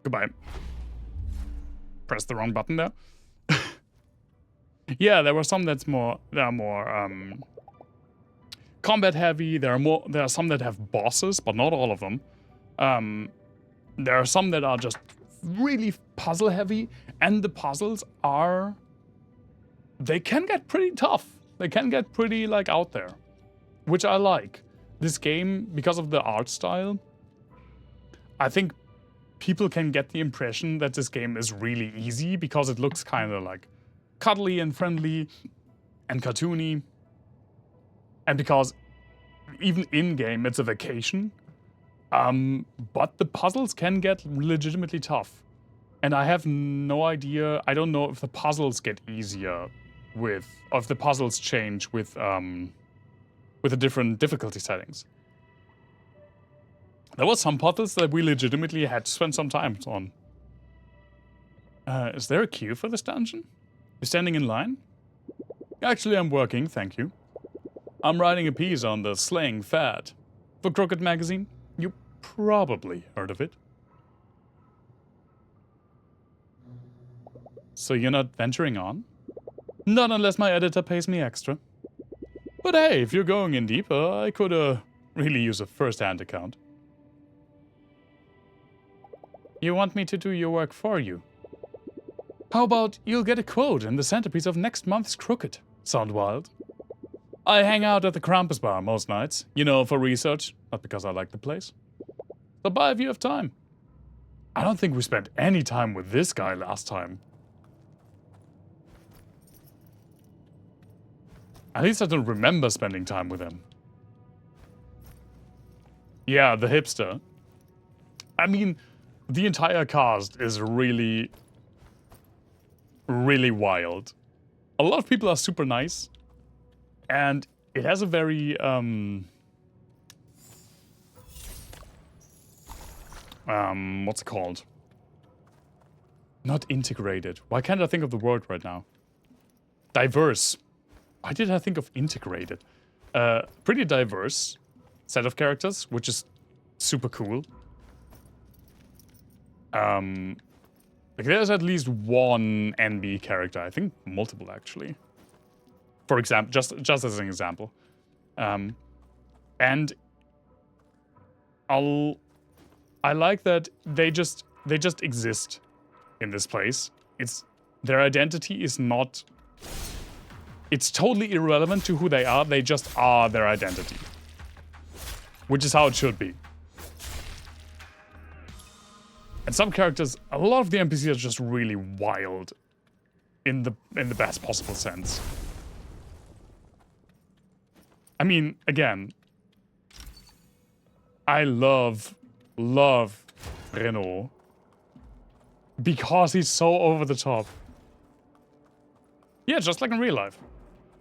Goodbye. Press the wrong button there. Yeah, there were some that are more combat heavy. There are some that have bosses, but not all of them. There are some that are just really puzzle heavy, and the puzzles they can get pretty tough. They can get pretty, like, out there, which I like. This game, because of the art style, I think people can get the impression that this game is really easy because it looks kind of like cuddly and friendly and cartoony. And because even in-game it's a vacation. But the puzzles can get legitimately tough. And I have no idea, I don't know if the puzzles get easier or if the puzzles change with the different difficulty settings. There were some puzzles that we legitimately had to spend some time on. Is there a queue for this dungeon? You're standing in line? Actually, I'm working, thank you. I'm writing a piece on the slaying fad for Crooked Magazine. You probably heard of it. So you're not venturing on? Not unless my editor pays me extra. But hey, if you're going in deeper, I could really use a first-hand account. You want me to do your work for you? How about you'll get a quote in the centerpiece of next month's Crooked? Sound wild? I hang out at the Krampus bar most nights, you know, for research, not because I like the place. Stop by if you have time. I don't think we spent any time with this guy last time. At least I don't remember spending time with him. Yeah, the hipster. I mean, the entire cast is really, really wild. A lot of people are super nice. And it has a very, what's it called? Not integrated. Why can't I think of the word right now? Diverse. Why did I think of integrated? Pretty diverse set of characters, which is super cool. Like there's at least one NB character. I think multiple actually. For example, just as an example. And I like that they just exist in this place. Their identity is not. It's totally irrelevant to who they are. They just are their identity, which is how it should be. And some characters, a lot of the NPCs are just really wild, in the best possible sense. I mean, again, I love Renault because he's so over the top. Yeah, just like in real life.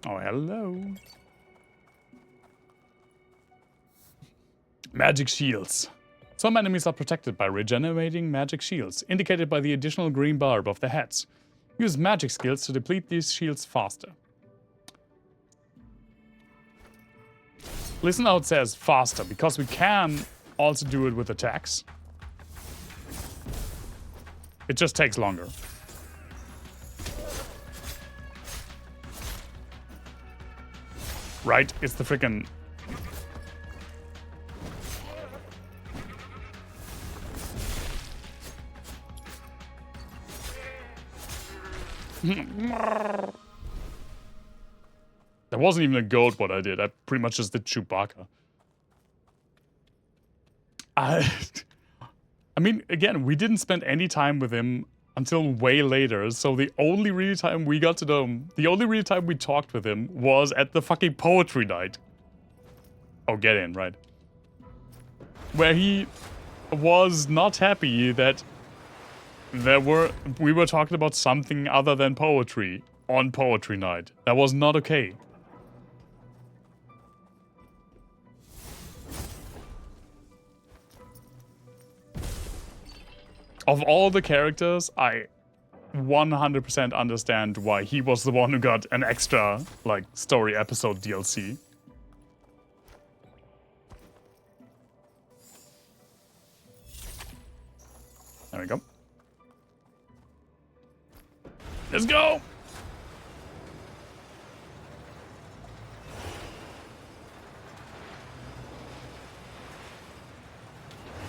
Oh, hello. Magic shields. Some enemies are protected by regenerating magic shields, indicated by the additional green bar above their heads. Use magic skills to deplete these shields faster. Listen how it says faster, because we can also do it with attacks. It just takes longer. Right? It's the frickin'... That wasn't even a goat what I did. I pretty much just did Chewbacca. I mean, again, we didn't spend any time with him until way later, so the only real time we got to know him, the only real time we talked with him was at the fucking poetry night. Oh, get in, right. Where he was not happy that we were talking about something other than poetry on poetry night. That was not okay. Of all the characters, I 100% understand why he was the one who got an extra, like, story episode DLC. There we go. Let's go!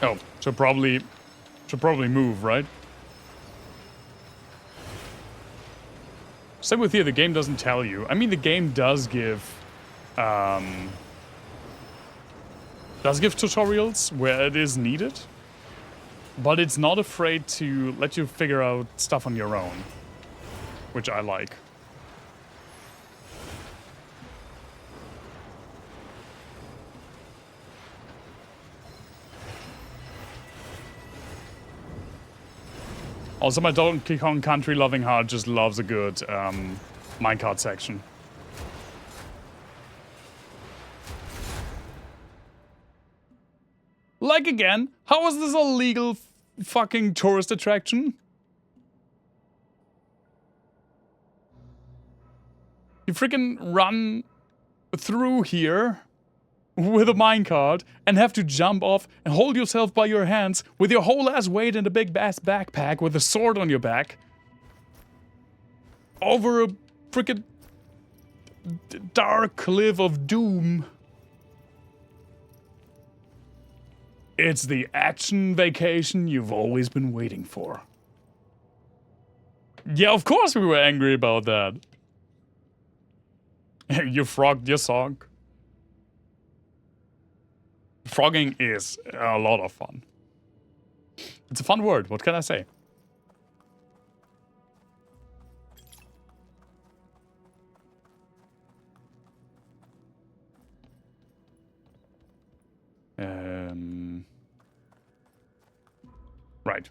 Oh, should probably move, right? Same with here, the game doesn't tell you. I mean, the game does give tutorials where it is needed, but it's not afraid to let you figure out stuff on your own, which I like. Also, my Donkey Kong Country loving heart just loves a good minecart section. Like again, how is this a legal fucking tourist attraction? You freaking run through here with a minecart and have to jump off and hold yourself by your hands with your whole ass weight in a big ass backpack with a sword on your back over a freaking dark cliff of doom. It's the action vacation you've always been waiting for. Yeah, of course we were angry about that. You frogged your song. Frogging is a lot of fun. It's a fun word, what can I say? Right.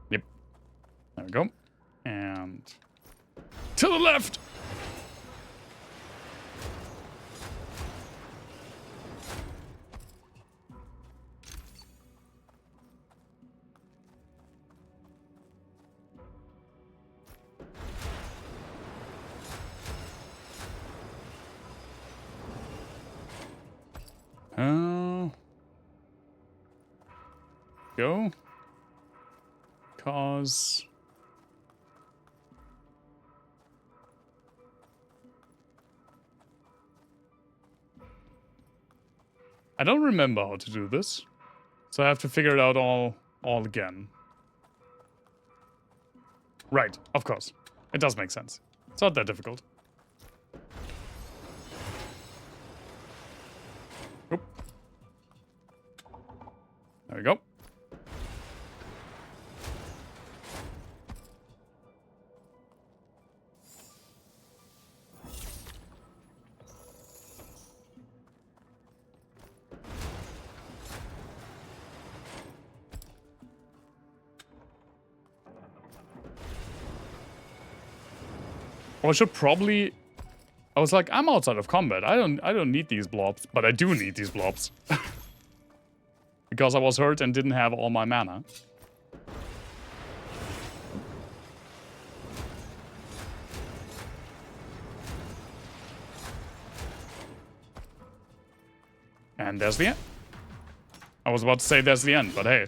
Yep. There we go. And to the left. Go. Cause I don't remember how to do this. So I have to figure it out all again. Right, of course. It does make sense. It's not that difficult. Oop. There we go. Well, I should probably... I was like, I'm outside of combat. I don't need these blobs, but I do need these blobs. Because I was hurt and didn't have all my mana. And there's the end. I was about to say there's the end, but hey.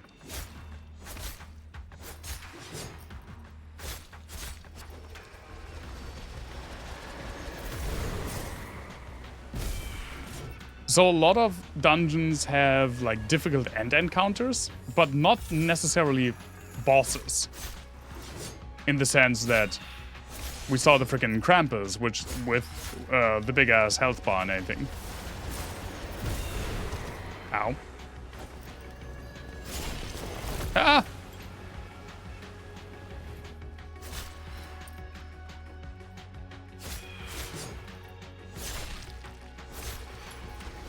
So a lot of dungeons have like difficult end encounters, but not necessarily bosses. In the sense that we saw the freaking Krampus, which with the big ass health bar and everything. Ow. Ah!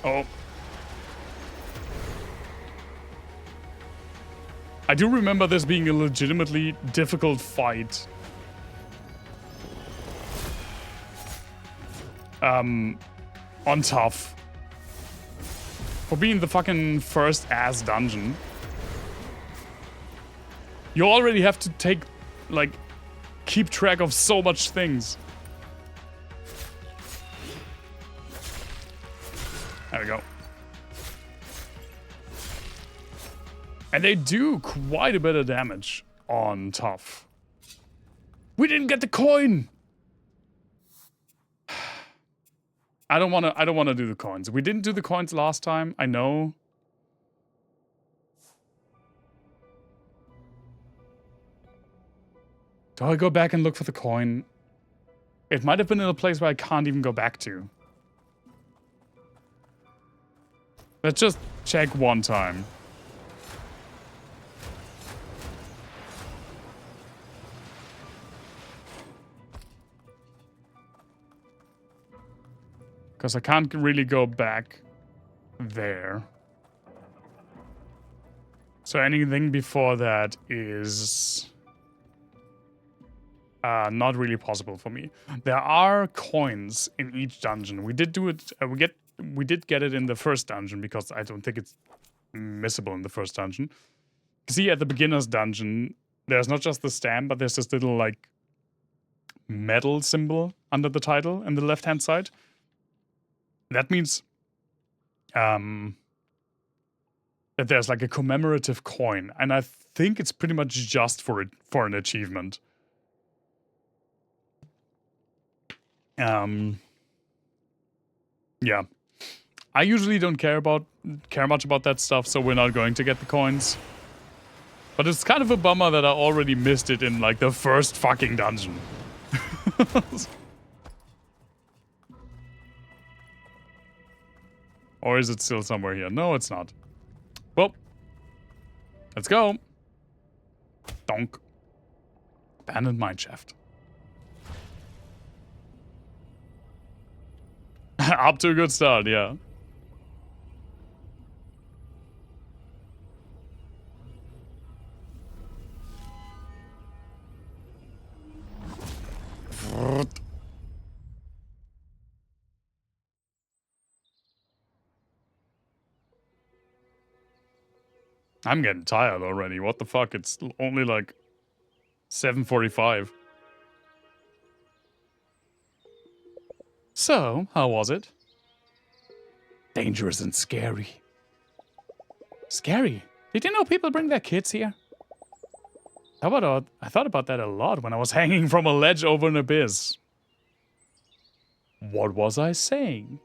Oh. I do remember this being a legitimately difficult fight. On tough. For being the fucking first ass dungeon. You already have to take, like, keep track of so much things. There we go. And they do quite a bit of damage on tough. We didn't get the coin! I don't wanna do the coins. We didn't do the coins last time, I know. Do I go back and look for the coin? It might have been in a place where I can't even go back to. Let's just check one time. Because I can't really go back there. So anything before that is not really possible for me. There are coins in each dungeon. We did do it. We did get it in the first dungeon because I don't think it's missable in the first dungeon. See, at the beginner's dungeon, there's not just the stamp, but there's this little like metal symbol under the title in the left-hand side. That means that there's like a commemorative coin, and I think it's pretty much just for an achievement. Yeah. I usually don't care much about that stuff, so we're not going to get the coins. But it's kind of a bummer that I already missed it in like the first fucking dungeon. Or is it still somewhere here? No, it's not. Well, let's go. Donk. Abandoned mineshaft. Up to a good start, yeah. I'm getting tired already. What the fuck? It's only like 7:45. So, how was it? Dangerous and scary. Scary? Did you know people bring their kids here? I thought about that a lot when I was hanging from a ledge over an abyss. What was I saying?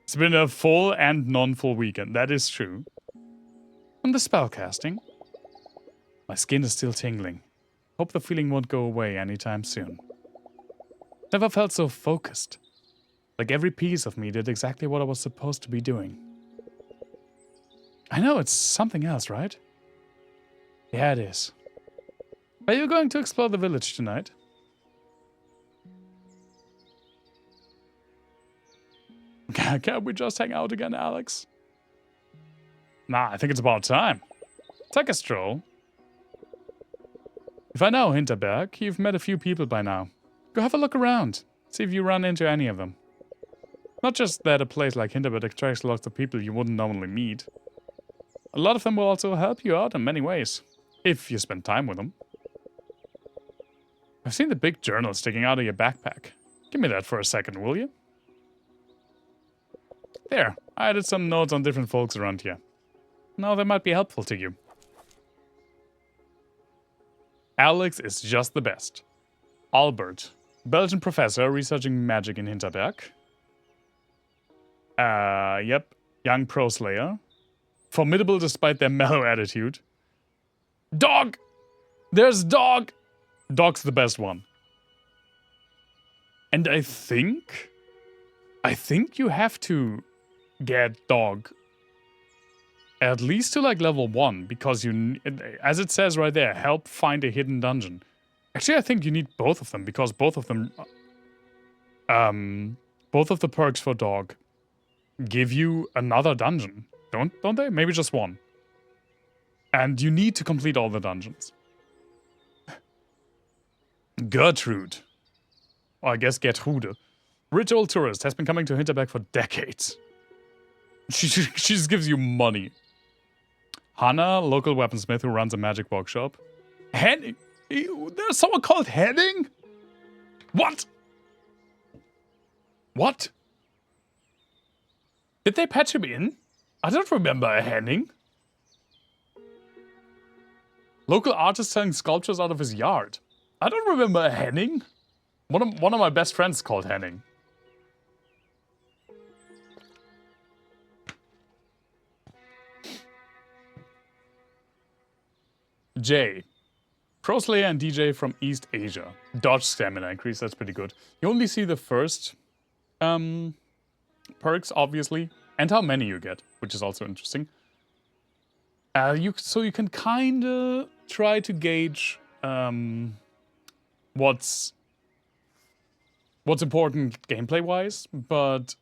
It's been a full and non-full weekend, that is true. From the spellcasting. My skin is still tingling. Hope the feeling won't go away anytime soon. Never felt so focused. Like every piece of me did exactly what I was supposed to be doing. I know it's something else, right? Yeah, it is. Are you going to explore the village tonight? Can't we just hang out again, Alex? Nah, I think it's about time. Take a stroll. If I know Hinterberg, you've met a few people by now. Go have a look around. See if you run into any of them. Not just that a place like Hinterberg attracts lots of people you wouldn't normally meet. A lot of them will also help you out in many ways. If you spend time with them. I've seen the big journal sticking out of your backpack. Give me that for a second, will you? There, I added some notes on different folks around here. Now they might be helpful to you. Alex is just the best. Albert, Belgian professor researching magic in Hinterberg. Yep, young pro slayer. Formidable despite their mellow attitude. Dog! There's Dog! Dog's the best one. And I think you have to get Dog at least to like level 1, because you, as it says right there, help find a hidden dungeon. Actually, I think you need both of them, because both of them, both of the perks for Dog give you another dungeon. Don't they? Maybe just one. And you need to complete all the dungeons. Gertrude. Or I guess Gertrude. Rich old tourist, has been coming to Hinterberg for decades. She just gives you money. Hannah, local weaponsmith who runs a magic workshop. Henning? There's someone called Henning? What? What? Did they patch him in? I don't remember a Henning. Local artist selling sculptures out of his yard. I don't remember a Henning. One of my best friends called Henning. Jay. Pro Slayer and DJ from East Asia. Dodge stamina increase, that's pretty good. You only see the first perks, obviously, and how many you get, which is also interesting. So you can kind of try to gauge what's important gameplay-wise, but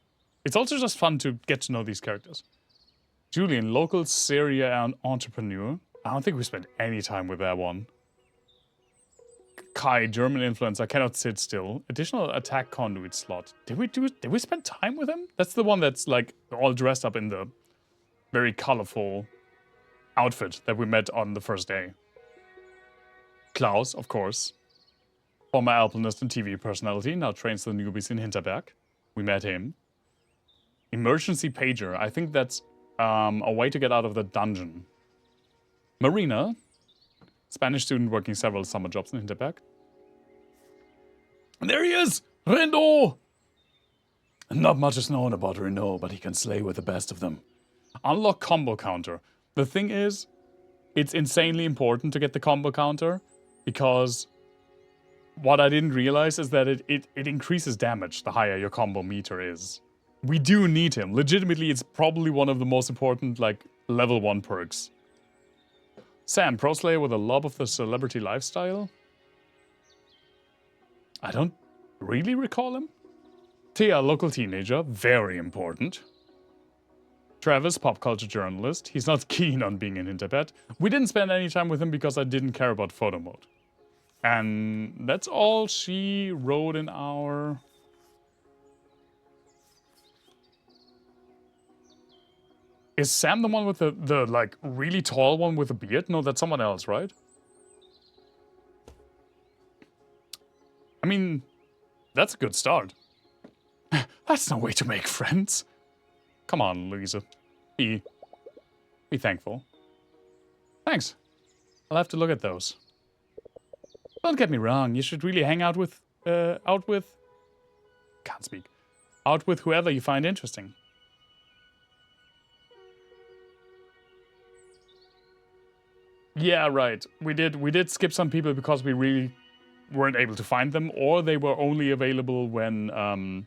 it's also just fun to get to know these characters. Julian, local Syria entrepreneur. I don't think we spent any time with that one. Kai, German influencer, cannot sit still. Additional attack conduit slot. Did we spend time with him? That's the one that's like all dressed up in the very colorful outfit that we met on the first day. Klaus, of course. Former alpinist and TV personality, now trains the newbies in Hinterberg. We met him. Emergency pager. I think that's a way to get out of the dungeon. Marina, Spanish student working several summer jobs in Hinterberg. And there he is! Rendo! Not much is known about Renault, but he can slay with the best of them. Unlock combo counter. The thing is, it's insanely important to get the combo counter, because what I didn't realize is that it increases damage the higher your combo meter is. We do need him. Legitimately, it's probably one of the most important, like, level 1 perks. Sam, pro slayer with a love of the celebrity lifestyle? I don't really recall him. Tia, local teenager, very important. Travis, pop culture journalist. He's not keen on being in Hinterberg. We didn't spend any time with him because I didn't care about photo mode. And that's all she wrote in our... Is Sam the one with the like, really tall one with a beard? No, that's someone else, right? I mean, that's a good start. That's no way to make friends. Come on, Louisa. Be thankful. Thanks. I'll have to look at those. Don't get me wrong, you should really hang out with, can't speak. Out with whoever you find interesting. Yeah, right. We did skip some people because we really weren't able to find them, or they were only available when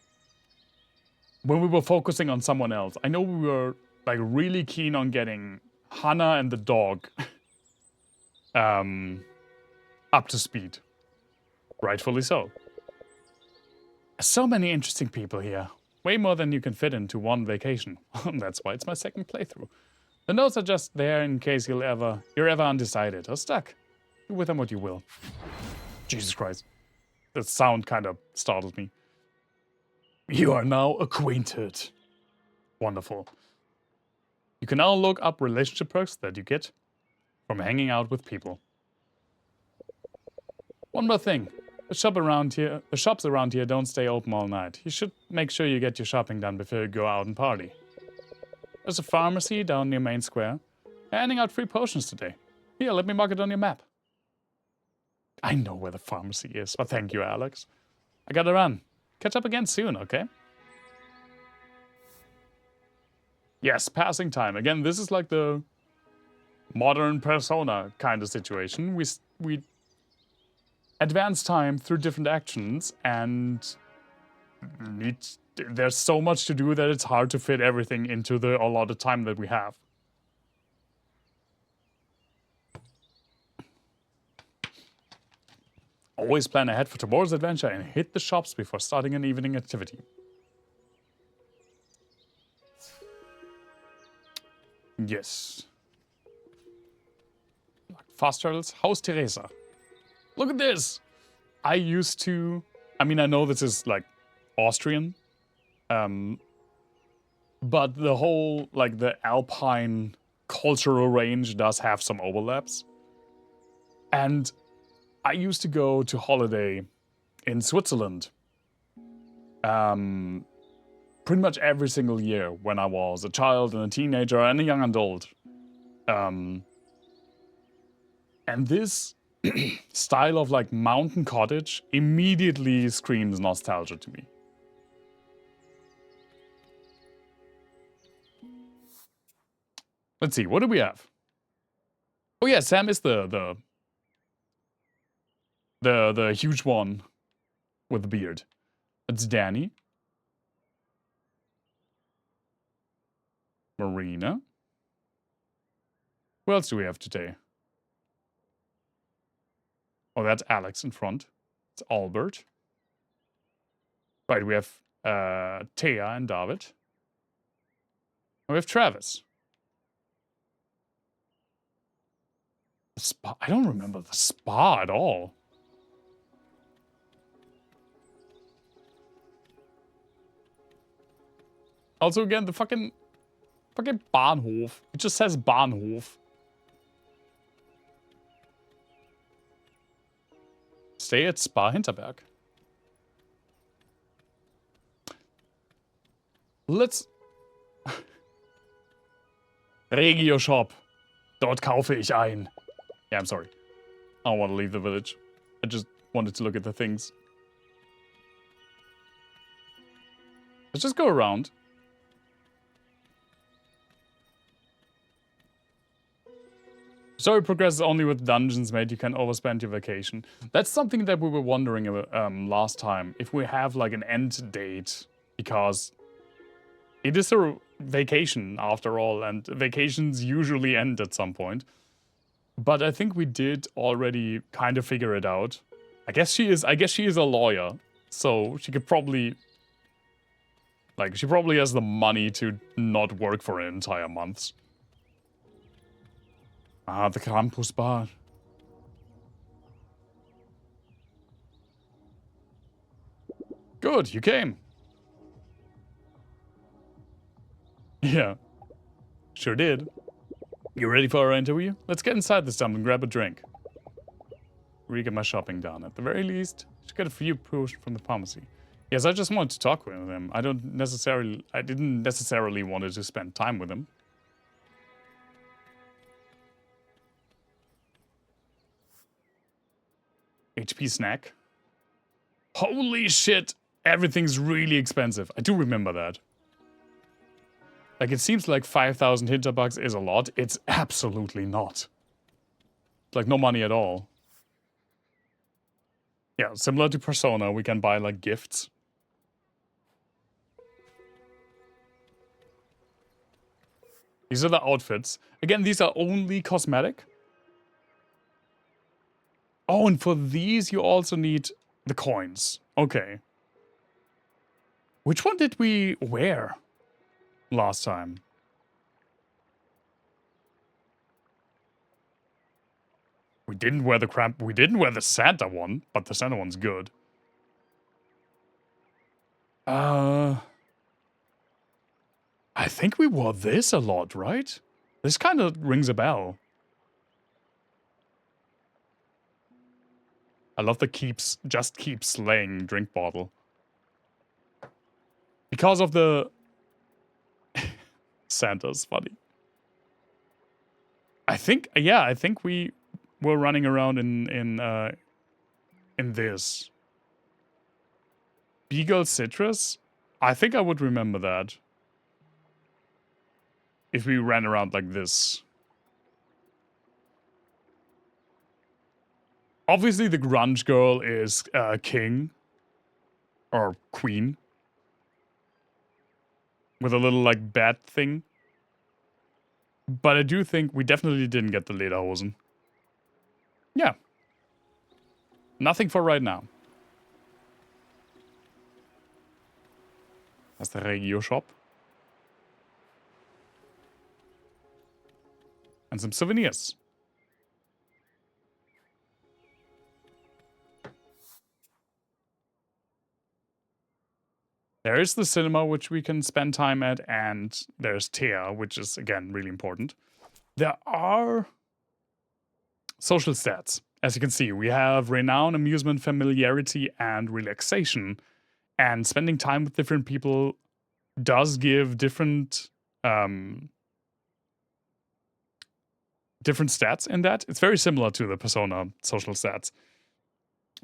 we were focusing on someone else. I know we were like really keen on getting Hannah and the dog up to speed. Rightfully so. So many interesting people here. Way more than you can fit into one vacation. That's why it's my second playthrough. The notes are just there in case you're ever undecided or stuck. Do with them what you will. Jesus Christ. That sound kind of startled me. You are now acquainted. Wonderful. You can now look up relationship perks that you get from hanging out with people. One more thing. The shops around here don't stay open all night. You should make sure you get your shopping done before you go out and party. There's a pharmacy down near Main Square. They're handing out free potions today. Here, let me mark it on your map. I know where the pharmacy is, but thank you, Alex. I gotta run. Catch up again soon, okay? Yes, passing time. Again, this is like the modern Persona kind of situation. We advance time through different actions, and there's so much to do that it's hard to fit everything into the allotted time that we have. Always plan ahead for tomorrow's adventure and hit the shops before starting an evening activity. Yes. Fast travels. How's Teresa? Look at this! I used to... I mean, I know this is, like, Austrian. But the whole, like, the Alpine cultural range does have some overlaps. And I used to go to holiday in Switzerland pretty much every single year when I was a child and a teenager and a young adult. And this style of like mountain cottage immediately screams nostalgia to me. Let's see, what do we have? Oh yeah, Sam is the huge one with the beard. It's Danny. Marina. Who else do we have today? Oh, that's Alex in front. It's Albert. Right, we have Thea and David. And we have Travis. The spa. I don't remember the spa at all. Also, again, the fucking Bahnhof. It just says Bahnhof. Stay at Spa Hinterberg. Let's... Regio Shop. Dort kaufe ich ein. Yeah, I'm sorry. I don't want to leave the village. I just wanted to look at the things. Let's just go around. Story progresses only with dungeons, mate. You can overspend your vacation. That's something that we were wondering about last time. If we have like an end date, because it is a vacation after all, and vacations usually end at some point. But I think we did already kind of figure it out. I guess she is a lawyer, so she could probably, like, she probably has the money to not work for an entire month. Ah, the campus bar. Good, you came. Yeah, sure did. You ready for our interview? Let's get inside this time and grab a drink. Really get my shopping done. At the very least, should get a few proofs from the pharmacy. Yes, I just wanted to talk with him. I didn't necessarily want to spend time with him. HP snack. Holy shit! Everything's really expensive. I do remember that. Like, it seems like 5,000 Hinterbugs is a lot. It's absolutely not. It's like no money at all. Yeah, similar to Persona, we can buy like gifts. These are the outfits. Again, these are only cosmetic. Oh, and for these you also need the coins. Okay. Which one did we wear last time? We didn't wear the Santa one, but the Santa one's good. I think we wore this a lot, right? This kind of rings a bell. I love the just keep slaying drink bottle. Because of the Santa's funny. I think we were running around in this. Beagle Citrus? I think I would remember that. If we ran around like this. Obviously, the grunge girl is king. Or queen. With a little, like, bat thing. But I do think we definitely didn't get the lederhosen. Yeah. Nothing for right now. That's the Regio shop. And some souvenirs. There is the cinema, which we can spend time at, and there's Thea, which is, again, really important. There are social stats. As you can see, we have renown, amusement, familiarity, and relaxation. And spending time with different people does give different stats in that. It's very similar to the Persona social stats.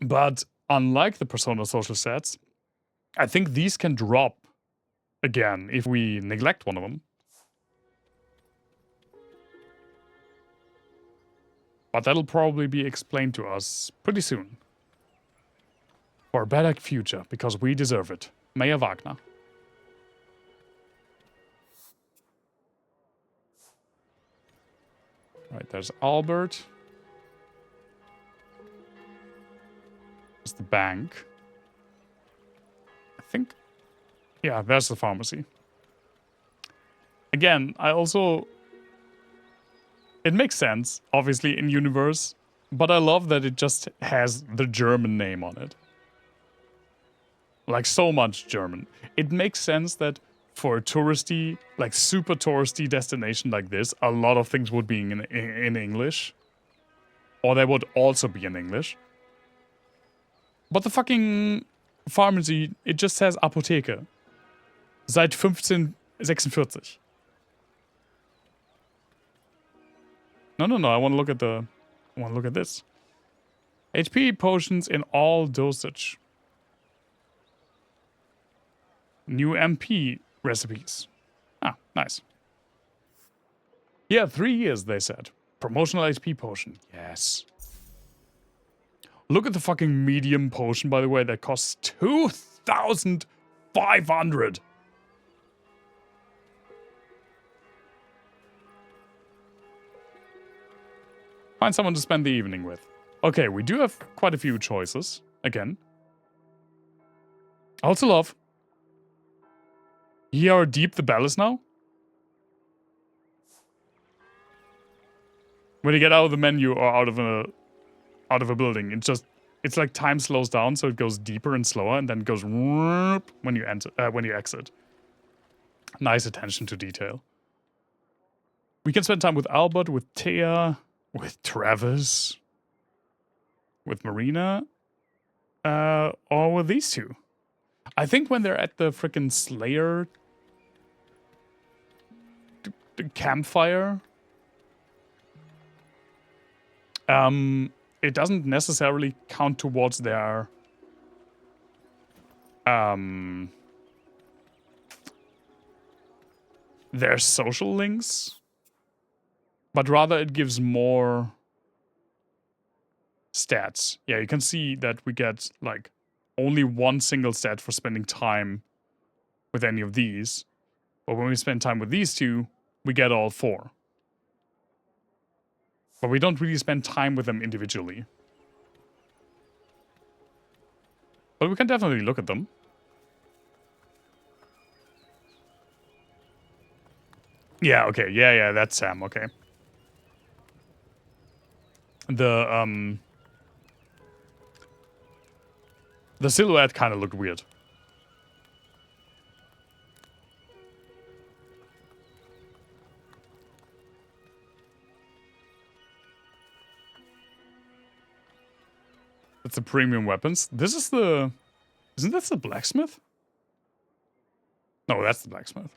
But unlike the Persona social stats, I think these can drop again if we neglect one of them. But that'll probably be explained to us pretty soon. For a better future, because we deserve it. Mayor Wagner. Right, there's Albert. There's the bank. I think... Yeah, there's the pharmacy. Again, I also... It makes sense, obviously, in universe, but I love that it just has the German name on it. Like, so much German. It makes sense that for a touristy, like, super touristy destination like this, a lot of things would be in English. Or they would also be in English. But the fucking pharmacy, it just says Apotheke. Seit 1546. No, I want to look at this. HP potions in all dosage. New MP recipes. Ah, nice. Yeah, 3 years, they said. Promotional HP potion. Yes. Look at the fucking medium potion, by the way, that costs 2,500. Find someone to spend the evening with. Okay, we do have quite a few choices. Again. Also love. Hear how deep the bell is now? When you get out of the menu or out of a building, it's like time slows down, so it goes deeper and slower, and then goes when you enter when you exit. Nice attention to detail. We can spend time with Albert, with Thea, with Travis, with Marina, or with these two. I think when they're at the frickin' Slayer campfire, it doesn't necessarily count towards their social links, but rather it gives more stats. Yeah, you can see that we get like only one single stat for spending time with any of these, but when we spend time with these two, we get all 4. But we don't really spend time with them individually. But we can definitely look at them. Yeah, okay. Yeah, that's Sam, okay. The silhouette kind of looked weird. It's the premium weapons. This is the... Isn't this the blacksmith? No, that's the blacksmith.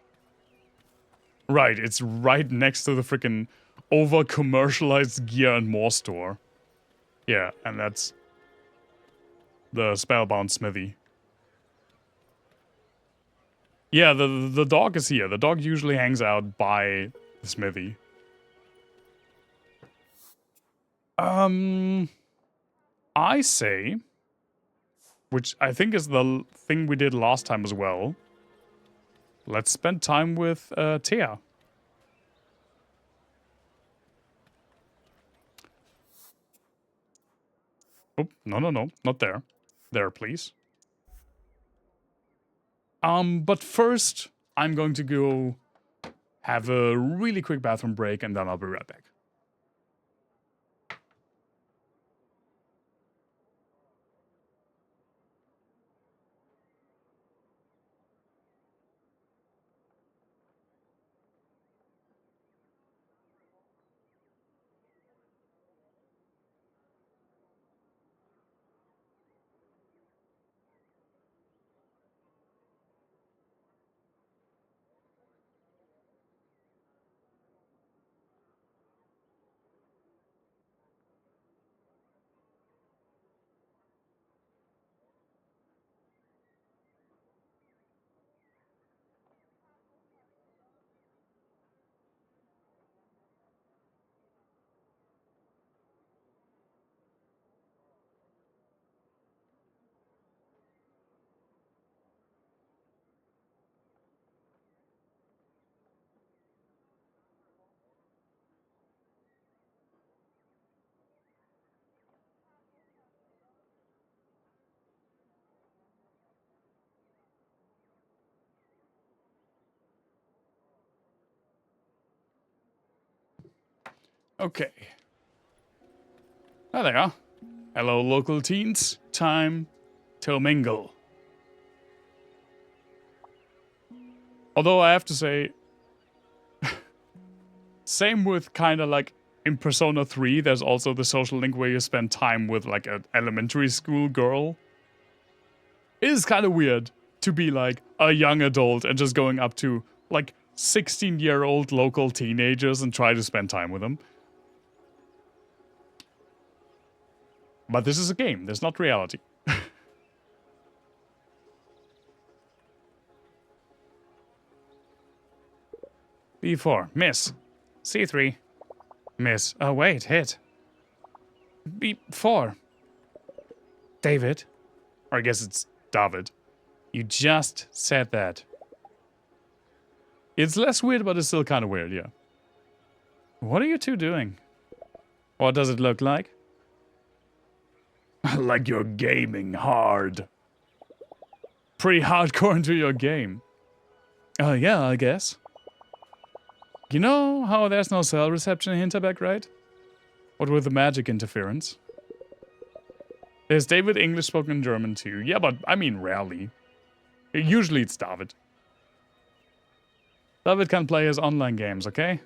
Right, it's right next to the freaking over-commercialized gear and more store. Yeah, and that's the spellbound smithy. Yeah, the dog is here. The dog usually hangs out by the smithy. I say, which I think is the thing we did last time as well, let's spend time with Thea. Oh, no, not there. There, please. But first, I'm going to go have a really quick bathroom break, and then I'll be right back. Okay. There they are. Hello, local teens. Time to mingle. Although I have to say, same with kind of like in Persona 3, there's also the social link where you spend time with like an elementary school girl. It is kind of weird to be like a young adult and just going up to like 16-year-old local teenagers and try to spend time with them. But this is a game, there's not reality. B4. Miss. C3. Miss. Oh, wait. Hit. B4. David. Or I guess it's David. You just said that. It's less weird, but it's still kind of weird, yeah. What are you two doing? What does it look like? Like you're gaming hard. Pretty hardcore into your game. Yeah, I guess. You know how there's no cell reception in Hinterberg, right? What with the magic interference? There's David English spoken in German too. Yeah, but I mean rarely. Usually it's David. David can play his online games, okay?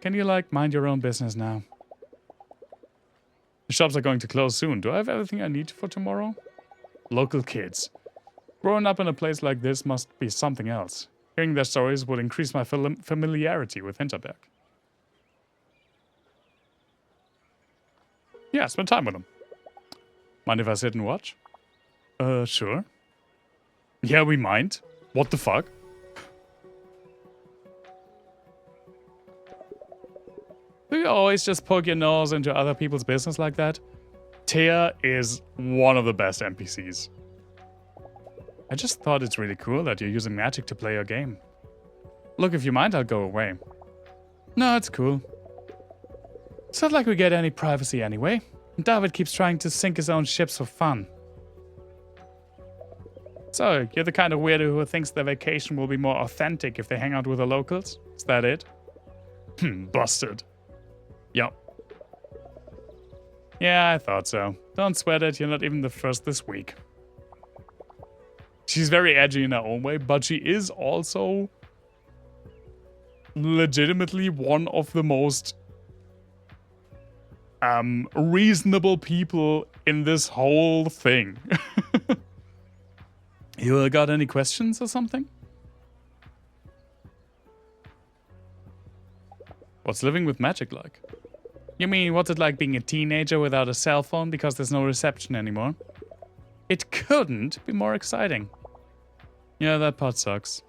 Can you, like, mind your own business now? The shops are going to close soon. Do I have everything I need for tomorrow? Local kids. Growing up in a place like this must be something else. Hearing their stories would increase my familiarity with Hinterberg. Yeah, spend time with them. Mind if I sit and watch? Sure. Yeah, we mind. What the fuck? Do you always just poke your nose into other people's business like that? Thea is one of the best NPCs. I just thought it's really cool that you're using magic to play your game. Look, if you mind, I'll go away. No, it's cool. It's not like we get any privacy anyway. David keeps trying to sink his own ships for fun. So, you're the kind of weirdo who thinks their vacation will be more authentic if they hang out with the locals? Is that it? Busted. Yup. Yeah, I thought so. Don't sweat it, you're not even the first this week. She's very edgy in her own way, but she is also legitimately one of the most reasonable people in this whole thing. You got any questions or something? What's living with magic like? You mean, what's it like being a teenager without a cell phone because there's no reception anymore? It couldn't be more exciting. Yeah, that part sucks.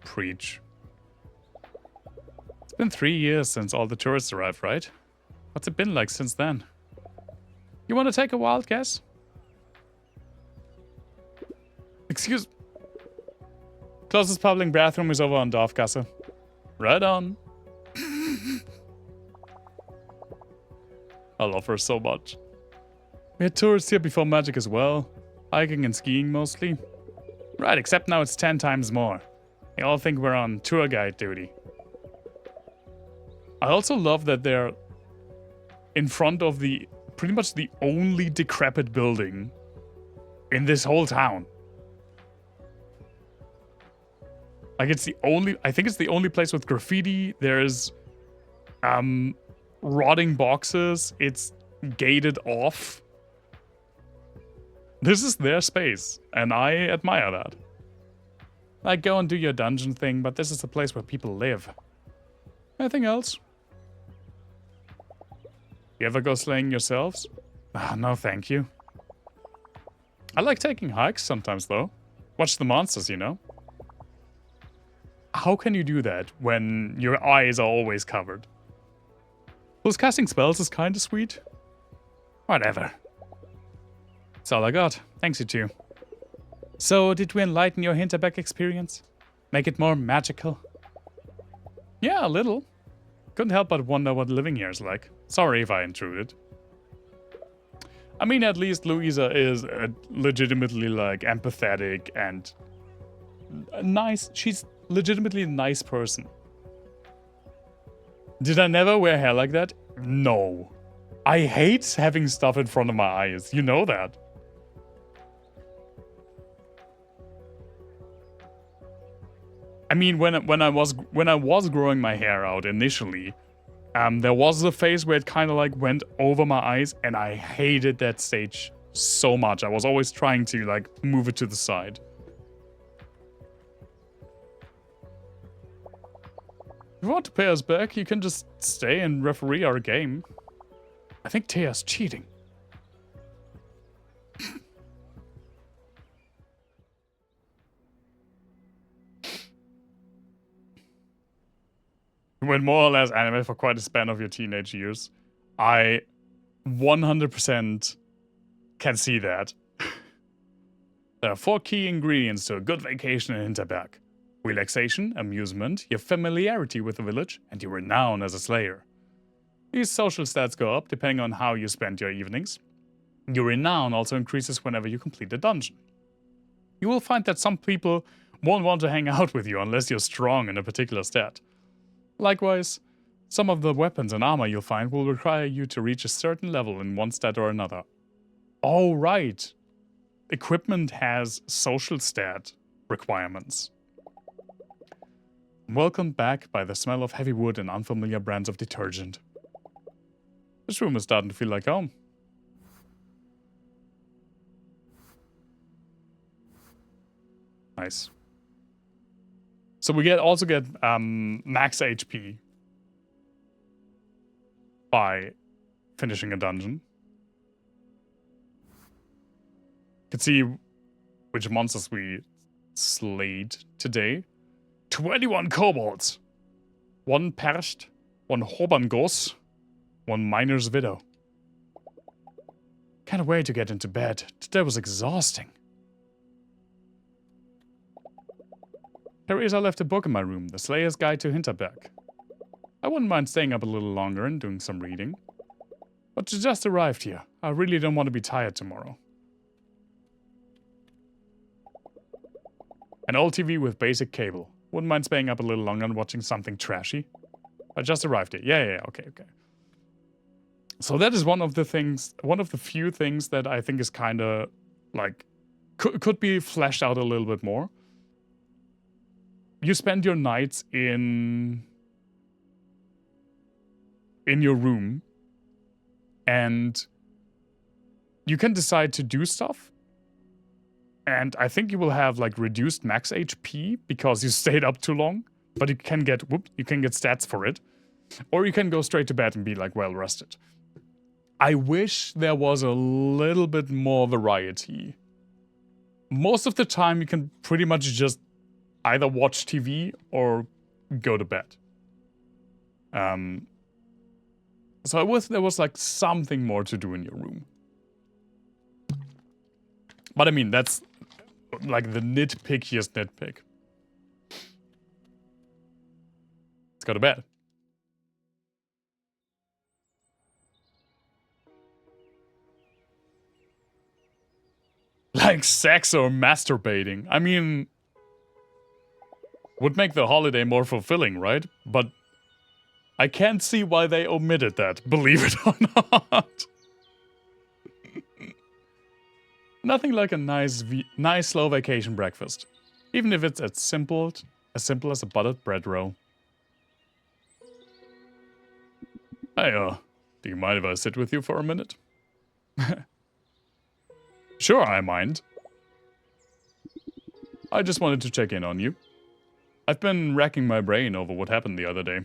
Preach. It's been 3 years since all the tourists arrived, right? What's it been like since then? You want to take a wild guess? Excuse... Closest public bathroom is over on Dorfgasse. Right on. I love her so much. We had tourists here before magic as well. Hiking and skiing mostly. Right, except now it's 10 times more. They all think we're on tour guide duty. I also love that they're in front of the pretty much the only decrepit building in this whole town. Like it's the only, I think it's the only place with graffiti. There's rotting boxes. It's gated off. This is their space, and I admire that. Like, go and do your dungeon thing, but this is the place where people live. Anything else? You ever go slaying yourselves? No, thank you. I like taking hikes sometimes, though. Watch the monsters, you know? How can you do that when your eyes are always covered? Plus, casting spells is kinda sweet. Whatever. That's all I got. Thanks, you two. So, did we enlighten your Hinterberg experience? Make it more magical? Yeah, a little. Couldn't help but wonder what living here is like. Sorry if I intruded. I mean, at least Louisa is legitimately, like, empathetic and nice. She's legitimately a nice person. Did I never wear hair like that? No. I hate having stuff in front of my eyes. You know that. I mean, when I was growing my hair out initially, there was a phase where it kind of like went over my eyes, and I hated that stage so much. I was always trying to like move it to the side. If you want to pay us back, you can just stay and referee our game. I think Thea's cheating. went more or less anime for quite a span of your teenage years, I 100% can see that. There are 4 key ingredients to a good vacation in Hinterberg. Relaxation, amusement, your familiarity with the village, and your renown as a slayer. These social stats go up depending on how you spend your evenings. Your renown also increases whenever you complete a dungeon. You will find that some people won't want to hang out with you unless you're strong in a particular stat. Likewise, some of the weapons and armor you'll find will require you to reach a certain level in one stat or another. Oh, right. Equipment has social stat requirements. Welcomed back by the smell of heavy wood and unfamiliar brands of detergent. This room is starting to feel like home. Nice. So we also get max HP by finishing a dungeon. You can see which monsters we slayed today. 21 kobolds, 1 Percht, 1 Hobangos, 1 Miner's Widow. Can't wait to get into bed. Today was exhausting. Teresa left a book in my room, The Slayer's Guide to Hinterberg. I wouldn't mind staying up a little longer and doing some reading. But you just arrived here. I really don't want to be tired tomorrow. An old TV with basic cable. Wouldn't mind staying up a little longer and watching something trashy. I just arrived here. Yeah, okay. So that is one of the few things that I think is kind of, like, could be fleshed out a little bit more. You spend your nights in your room, and you can decide to do stuff. And I think you will have like reduced max HP because you stayed up too long, but you can get stats for it. Or you can go straight to bed and be like well rested. I wish there was a little bit more variety. Most of the time you can pretty much just either watch TV or go to bed. So I wish there was like something more to do in your room. But I mean, that's like the nitpickiest nitpick. Let's go to bed. Like sex or masturbating. I mean, would make the holiday more fulfilling, right? But I can't see why they omitted that, believe it or not. Nothing like a nice slow vacation breakfast. Even if it's as simple as a buttered bread roll. Hey, do you mind if I sit with you for a minute? Sure, I mind. I just wanted to check in on you. I've been racking my brain over what happened the other day.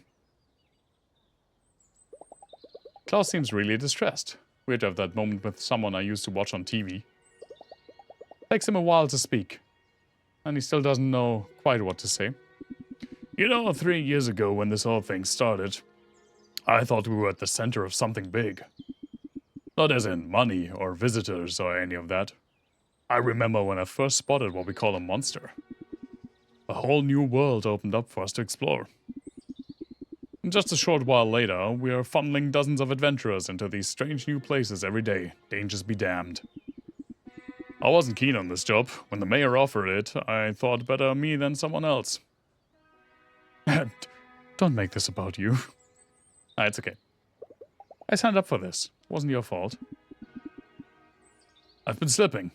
Klaus seems really distressed. Weird to have that moment with someone I used to watch on TV. Takes him a while to speak. And he still doesn't know quite what to say. You know, 3 years ago when this whole thing started, I thought we were at the center of something big. Not as in money or visitors or any of that. I remember when I first spotted what we call a monster. A whole new world opened up for us to explore. And just a short while later, we are funneling dozens of adventurers into these strange new places every day, dangers be damned. I wasn't keen on this job. When the mayor offered it, I thought better me than someone else. Don't make this about you. It's okay. I signed up for this. Wasn't your fault. I've been slipping.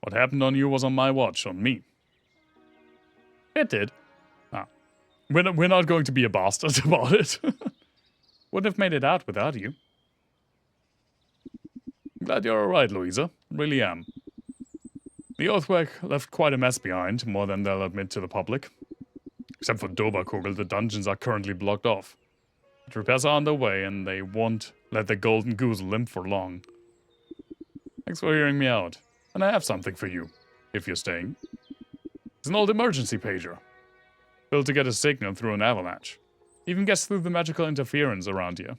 What happened on you was on my watch, on me. It did. We're not going to be a bastard about it. Wouldn't have made it out without you. Glad you're alright, Louisa. Really am. The earthquake left quite a mess behind, more than they'll admit to the public. Except for Doberkugel, the dungeons are currently blocked off. But repairs are underway, and they won't let the golden goose limp for long. Thanks for hearing me out. And I have something for you, if you're staying. It's an old emergency pager. Built to get a signal through an avalanche. Even gets through the magical interference around here.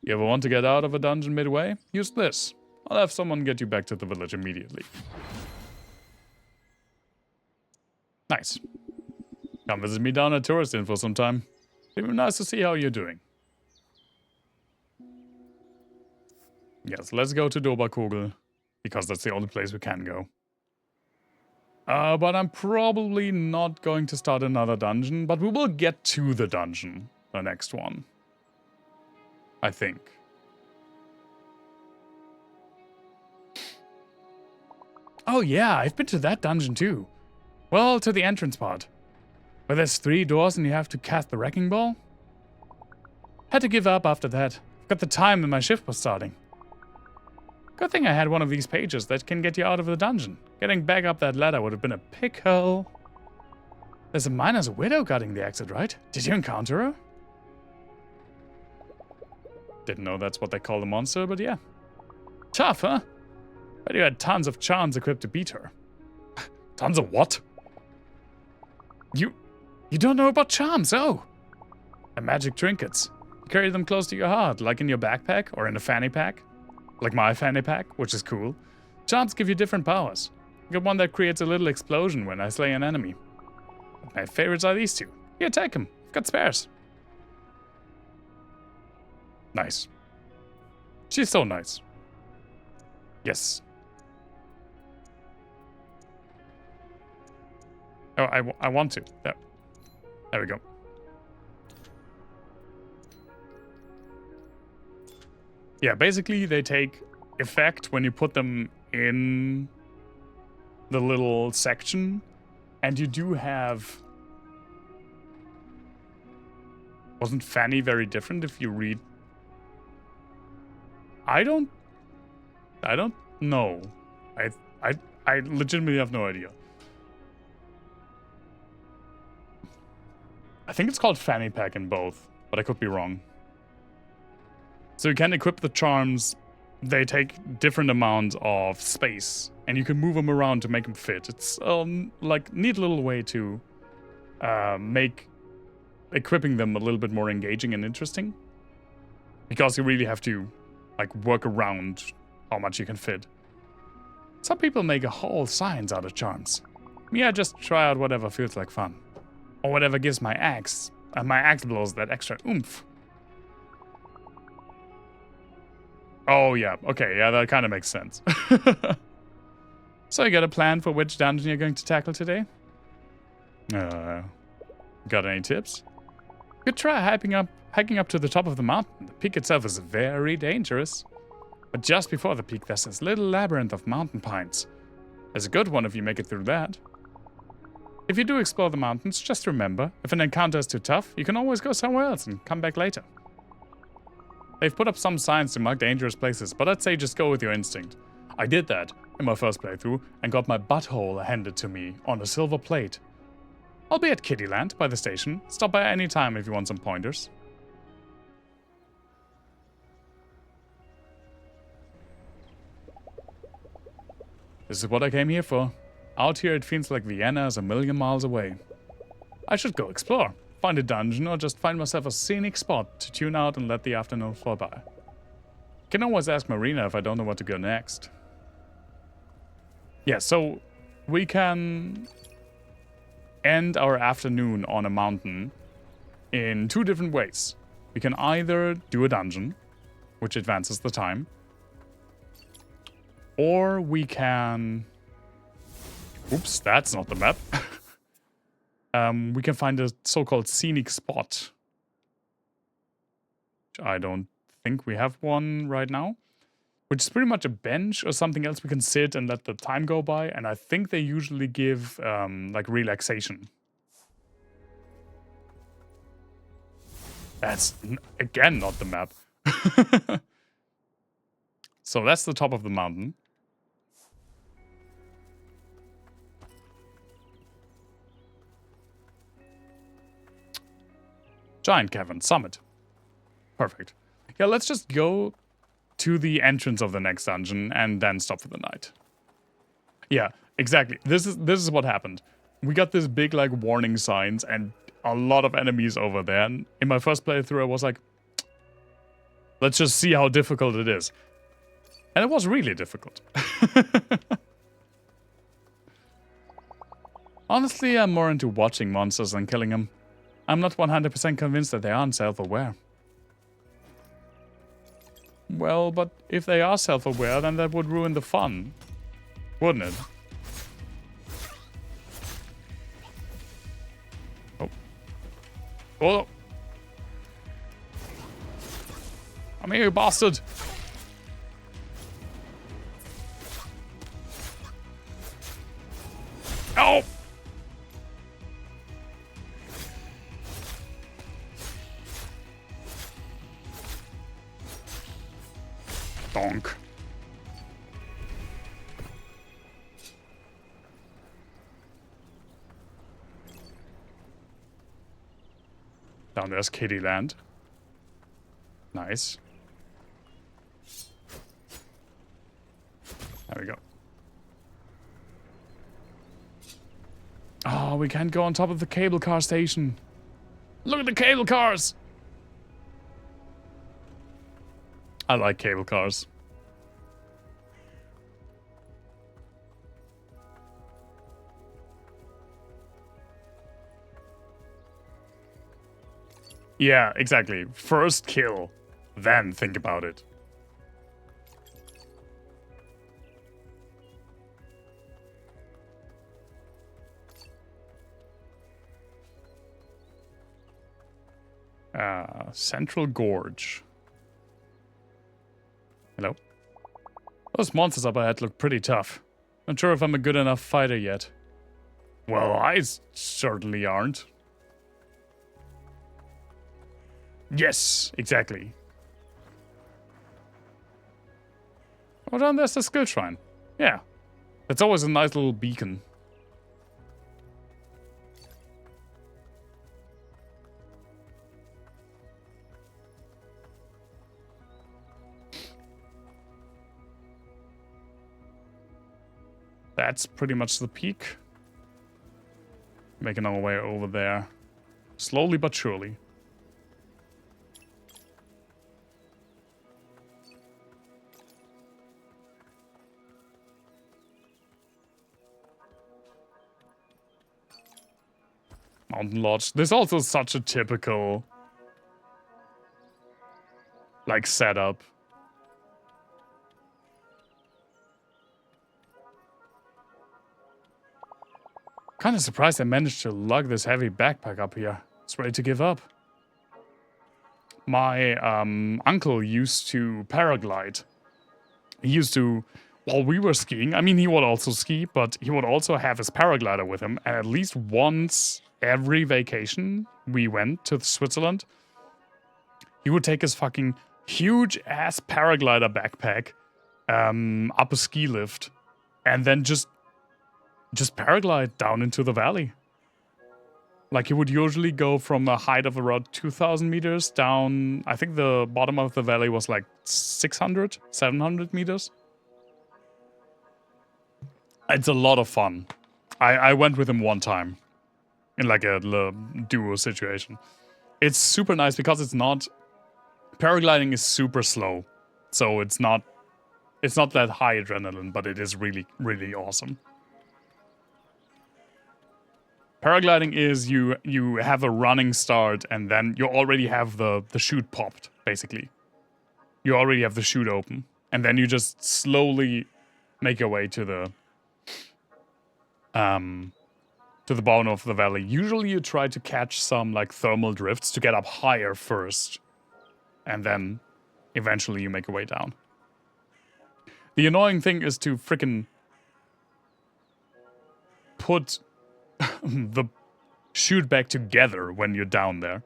You ever want to get out of a dungeon midway? Use this. I'll have someone get you back to the village immediately. Nice. Come visit me down at Tourist Info sometime. It'd be nice to see how you're doing. Yes, let's go to Doberkogel, because that's the only place we can go. But I'm probably not going to start another dungeon, but we will get to the dungeon, the next one. I think. Oh yeah, I've been to that dungeon too. Well, to the entrance part. Where there's 3 doors and you have to cast the wrecking ball. Had to give up after that. Got the time when my shift was starting. Good thing I had one of these pages that can get you out of the dungeon. Getting back up that ladder would have been a pickle. There's a miner's widow guarding the exit, right? Did you encounter her? Didn't know that's what they call the monster, but yeah. Tough, huh? Bet you had tons of charms equipped to beat her. Tons of what? You don't know about charms, oh! And magic trinkets. You carry them close to your heart, like in your backpack or in a fanny pack. Like my fanny pack, which is cool. Charms give you different powers. I got one that creates a little explosion when I slay an enemy. My favorites are these 2. Here, take them. I've got spares. Nice. She's so nice. Yes. Oh, I want to. There we go. Yeah, basically they take effect when you put them in the little section, and you do have... Wasn't Fanny very different if you read... I don't know. I legitimately have no idea. I think it's called Fanny Pack in both, but I could be wrong. So you can equip the charms. They take different amounts of space, and you can move them around to make them fit. It's like neat little way to make equipping them a little bit more engaging and interesting, because you really have to like work around how much you can fit. Some people make a whole science out of charms. Me, I just try out whatever feels like fun, or whatever gives my axe blows that extra oomph. Oh, yeah. Okay, yeah, that kind of makes sense. So you got a plan for which dungeon you're going to tackle today? Got any tips? You could try hiking up to the top of the mountain. The peak itself is very dangerous. But just before the peak, there's this little labyrinth of mountain pines. There's a good one if you make it through that. If you do explore the mountains, just remember, if an encounter is too tough, you can always go somewhere else and come back later. They've put up some signs to mark dangerous places, but I'd say just go with your instinct. I did that in my first playthrough and got my butthole handed to me on a silver plate. I'll be at Kittyland by the station. Stop by any time if you want some pointers. This is what I came here for. Out here it feels like Vienna is a million miles away. I should go explore. Find a dungeon, or just find myself a scenic spot to tune out and let the afternoon flow by. Can always ask Marina if I don't know where to go next. Yeah, so we can end our afternoon on a mountain in 2 different ways. We can either do a dungeon, which advances the time, or we can... Oops, that's not the map. We can find a so-called scenic spot. I don't think we have one right now. Which is pretty much a bench or something else we can sit and let the time go by. And I think they usually give, like, relaxation. That's, again, not the map. So that's the top of the mountain. Giant Cavern, Summit. Perfect. Yeah, let's just go to the entrance of the next dungeon and then stop for the night. Yeah, exactly. This is what happened. We got this big, like, warning signs, and a lot of enemies over there. And in my first playthrough, I was like, let's just see how difficult it is. And it was really difficult. Honestly, I'm more into watching monsters than killing them. I'm not 100% convinced that they aren't self-aware. Well, but if they are self-aware, then that would ruin the fun, wouldn't it? Oh. Oh! Come here, you bastard! Oh! Donk. Down there's Kitty Land. Nice. There we go. Oh, we can't go on top of the cable car station. Look at the cable cars! I like cable cars. Yeah, exactly. First kill, then think about it. Central Gorge. Hello? Those monsters up ahead look pretty tough. Not sure if I'm a good enough fighter yet. Well, I certainly aren't. Yes, exactly. Oh, down there's the skill shrine. Yeah. That's always a nice little beacon. That's pretty much the peak. Making our way over there. Slowly but surely. Mountain Lodge. There's also such a typical, like, setup. Kinda surprised I managed to lug this heavy backpack up here. It's ready to give up. My uncle used to paraglide. He used to, while we were skiing, I mean, he would also ski, but he would also have his paraglider with him. And at least once every vacation we went to Switzerland, he would take his fucking huge ass paraglider backpack up a ski lift and then just paraglide down into the valley. Like, he would usually go from a height of around 2,000 meters down. I think the bottom of the valley was like 600, 700 meters. It's a lot of fun. I went with him one time in like a duo situation. It's super nice because it's not, paragliding is super slow. So it's not that high adrenaline, but it is really, really awesome. Paragliding is you have a running start and then you already have the chute popped, basically. You already have the chute open. And then you just slowly make your way to the bottom of the valley. Usually you try to catch some like thermal drifts to get up higher first. And then eventually you make your way down. The annoying thing is to frickin' put the chute back together when you're down there.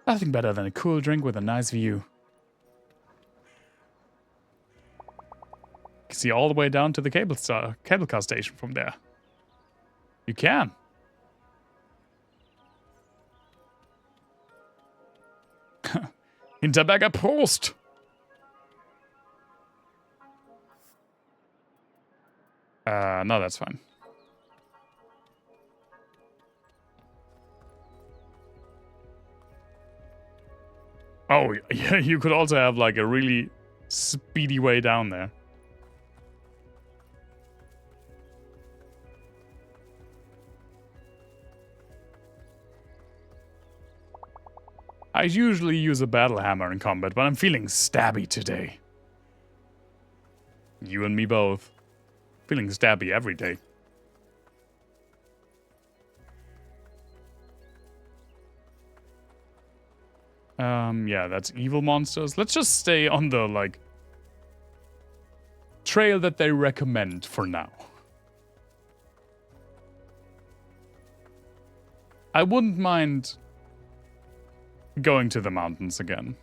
Nothing better than a cool drink with a nice view. You can see all the way down to the cable car station from there. You can. Hinterberger Post. No, that's fine. Oh, yeah, you could also have like a really speedy way down there. I usually use a battle hammer in combat, but I'm feeling stabby today. You and me both. Feeling stabby every day. Yeah, that's evil monsters. Let's just stay on the, like, trail that they recommend for now. I wouldn't mind going to the mountains again.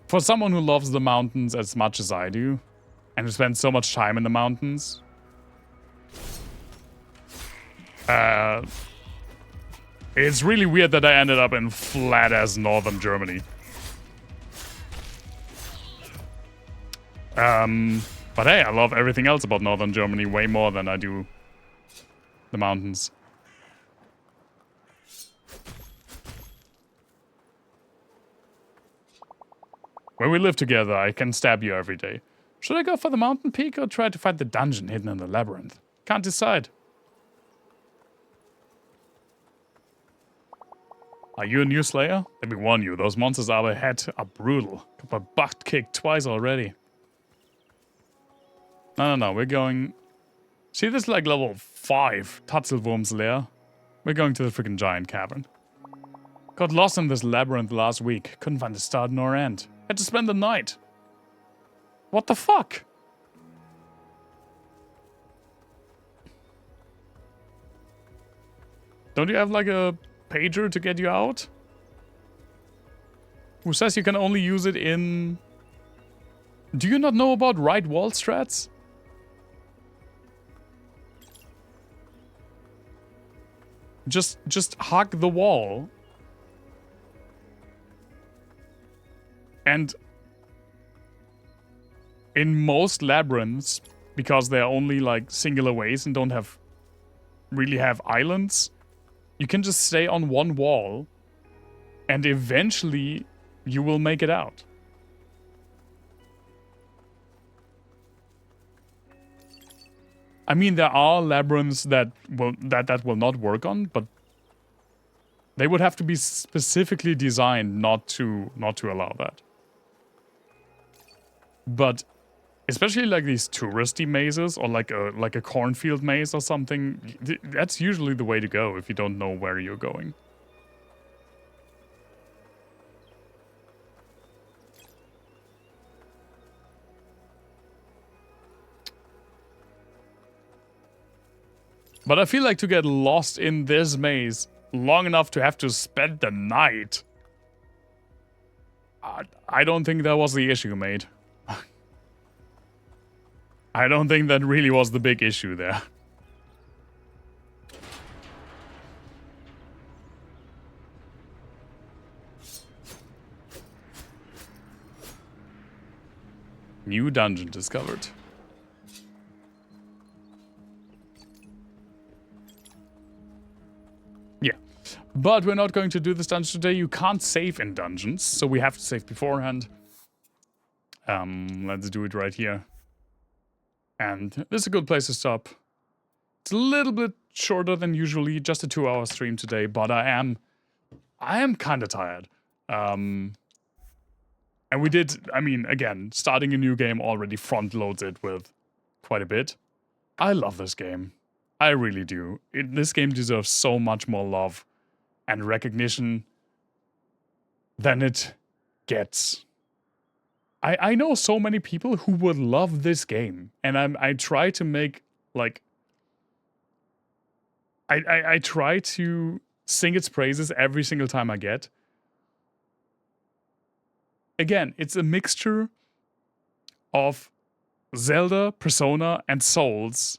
For someone who loves the mountains as much as I do, and who spends so much time in the mountains, it's really weird that I ended up in flat-ass northern Germany. But hey, I love everything else about northern Germany way more than I do the mountains. When we live together, I can stab you every day. Should I go for the mountain peak or try to find the dungeon hidden in the labyrinth? Can't decide. Are you a new slayer? Let me warn you, those monsters up ahead are brutal. Got my butt kicked twice already. No, we're going... See, this is like level 5 Tatzelwurm's lair. We're going to the freaking giant cavern. Got lost in this labyrinth last week. Couldn't find the start nor end. Had to spend the night. What the fuck? Don't you have like a pager to get you out? Who says you can only use it in... Do you not know about right wall strats? Just hug the wall. And in most labyrinths, because they're only like singular ways and don't have really have islands, you can just stay on one wall and eventually you will make it out. I mean, there are labyrinths that will not work on, but they would have to be specifically designed not to allow that. But especially like these touristy mazes or like a cornfield maze or something, that's usually the way to go if you don't know where you're going. But I feel like to get lost in this maze long enough to have to spend the night, I don't think that was the issue, mate. I don't think that really was the big issue there. New dungeon discovered. Yeah. But we're not going to do this dungeon today. You can't save in dungeons, so we have to save beforehand. Let's do it right here. And this is a good place to stop. It's a little bit shorter than usually, just a 2-hour stream today, but I am kind of tired. And we did, I mean, again, starting a new game already front loads it with quite a bit. I love this game. I really do. This game deserves so much more love and recognition than it gets. I know so many people who would love this game, and I try to make, like... I try to sing its praises every single time I get. Again, it's a mixture of Zelda, Persona, and Souls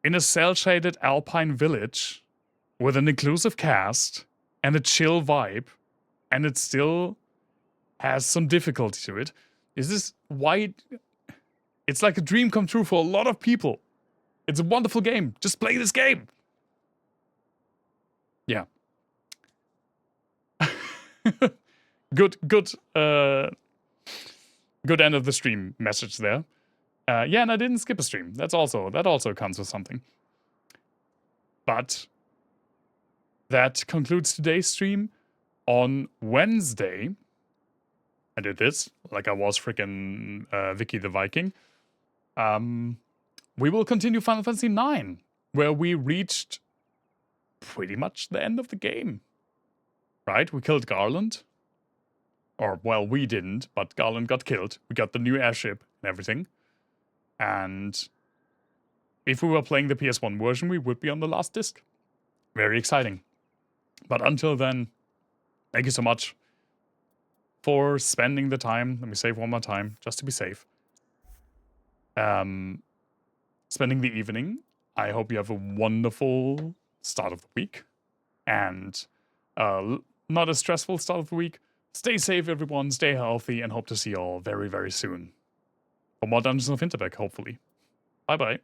in a cel-shaded alpine village with an inclusive cast and a chill vibe, and it still has some difficulty to it. Is this why it's like a dream come true for a lot of people? It's a wonderful game. Just play this game. Yeah. good end of the stream message there. Yeah, and I didn't skip a stream. That also comes with something. But that concludes today's stream. On Wednesday, I did this like I was freaking Vicky the Viking. We will continue Final Fantasy IX, where we reached pretty much the end of the game. Right? We killed Garland. Or, well, we didn't, but Garland got killed. We got the new airship and everything. And if we were playing the PS1 version, we would be on the last disc. Very exciting. But until then, thank you so much for spending the time. Let me save one more time, just to be safe. Spending the evening. I hope you have a wonderful start of the week. And not a stressful start of the week. Stay safe, everyone. Stay healthy, and hope to see you all very, very soon. For more Dungeons of Hinterberg, hopefully. Bye-bye.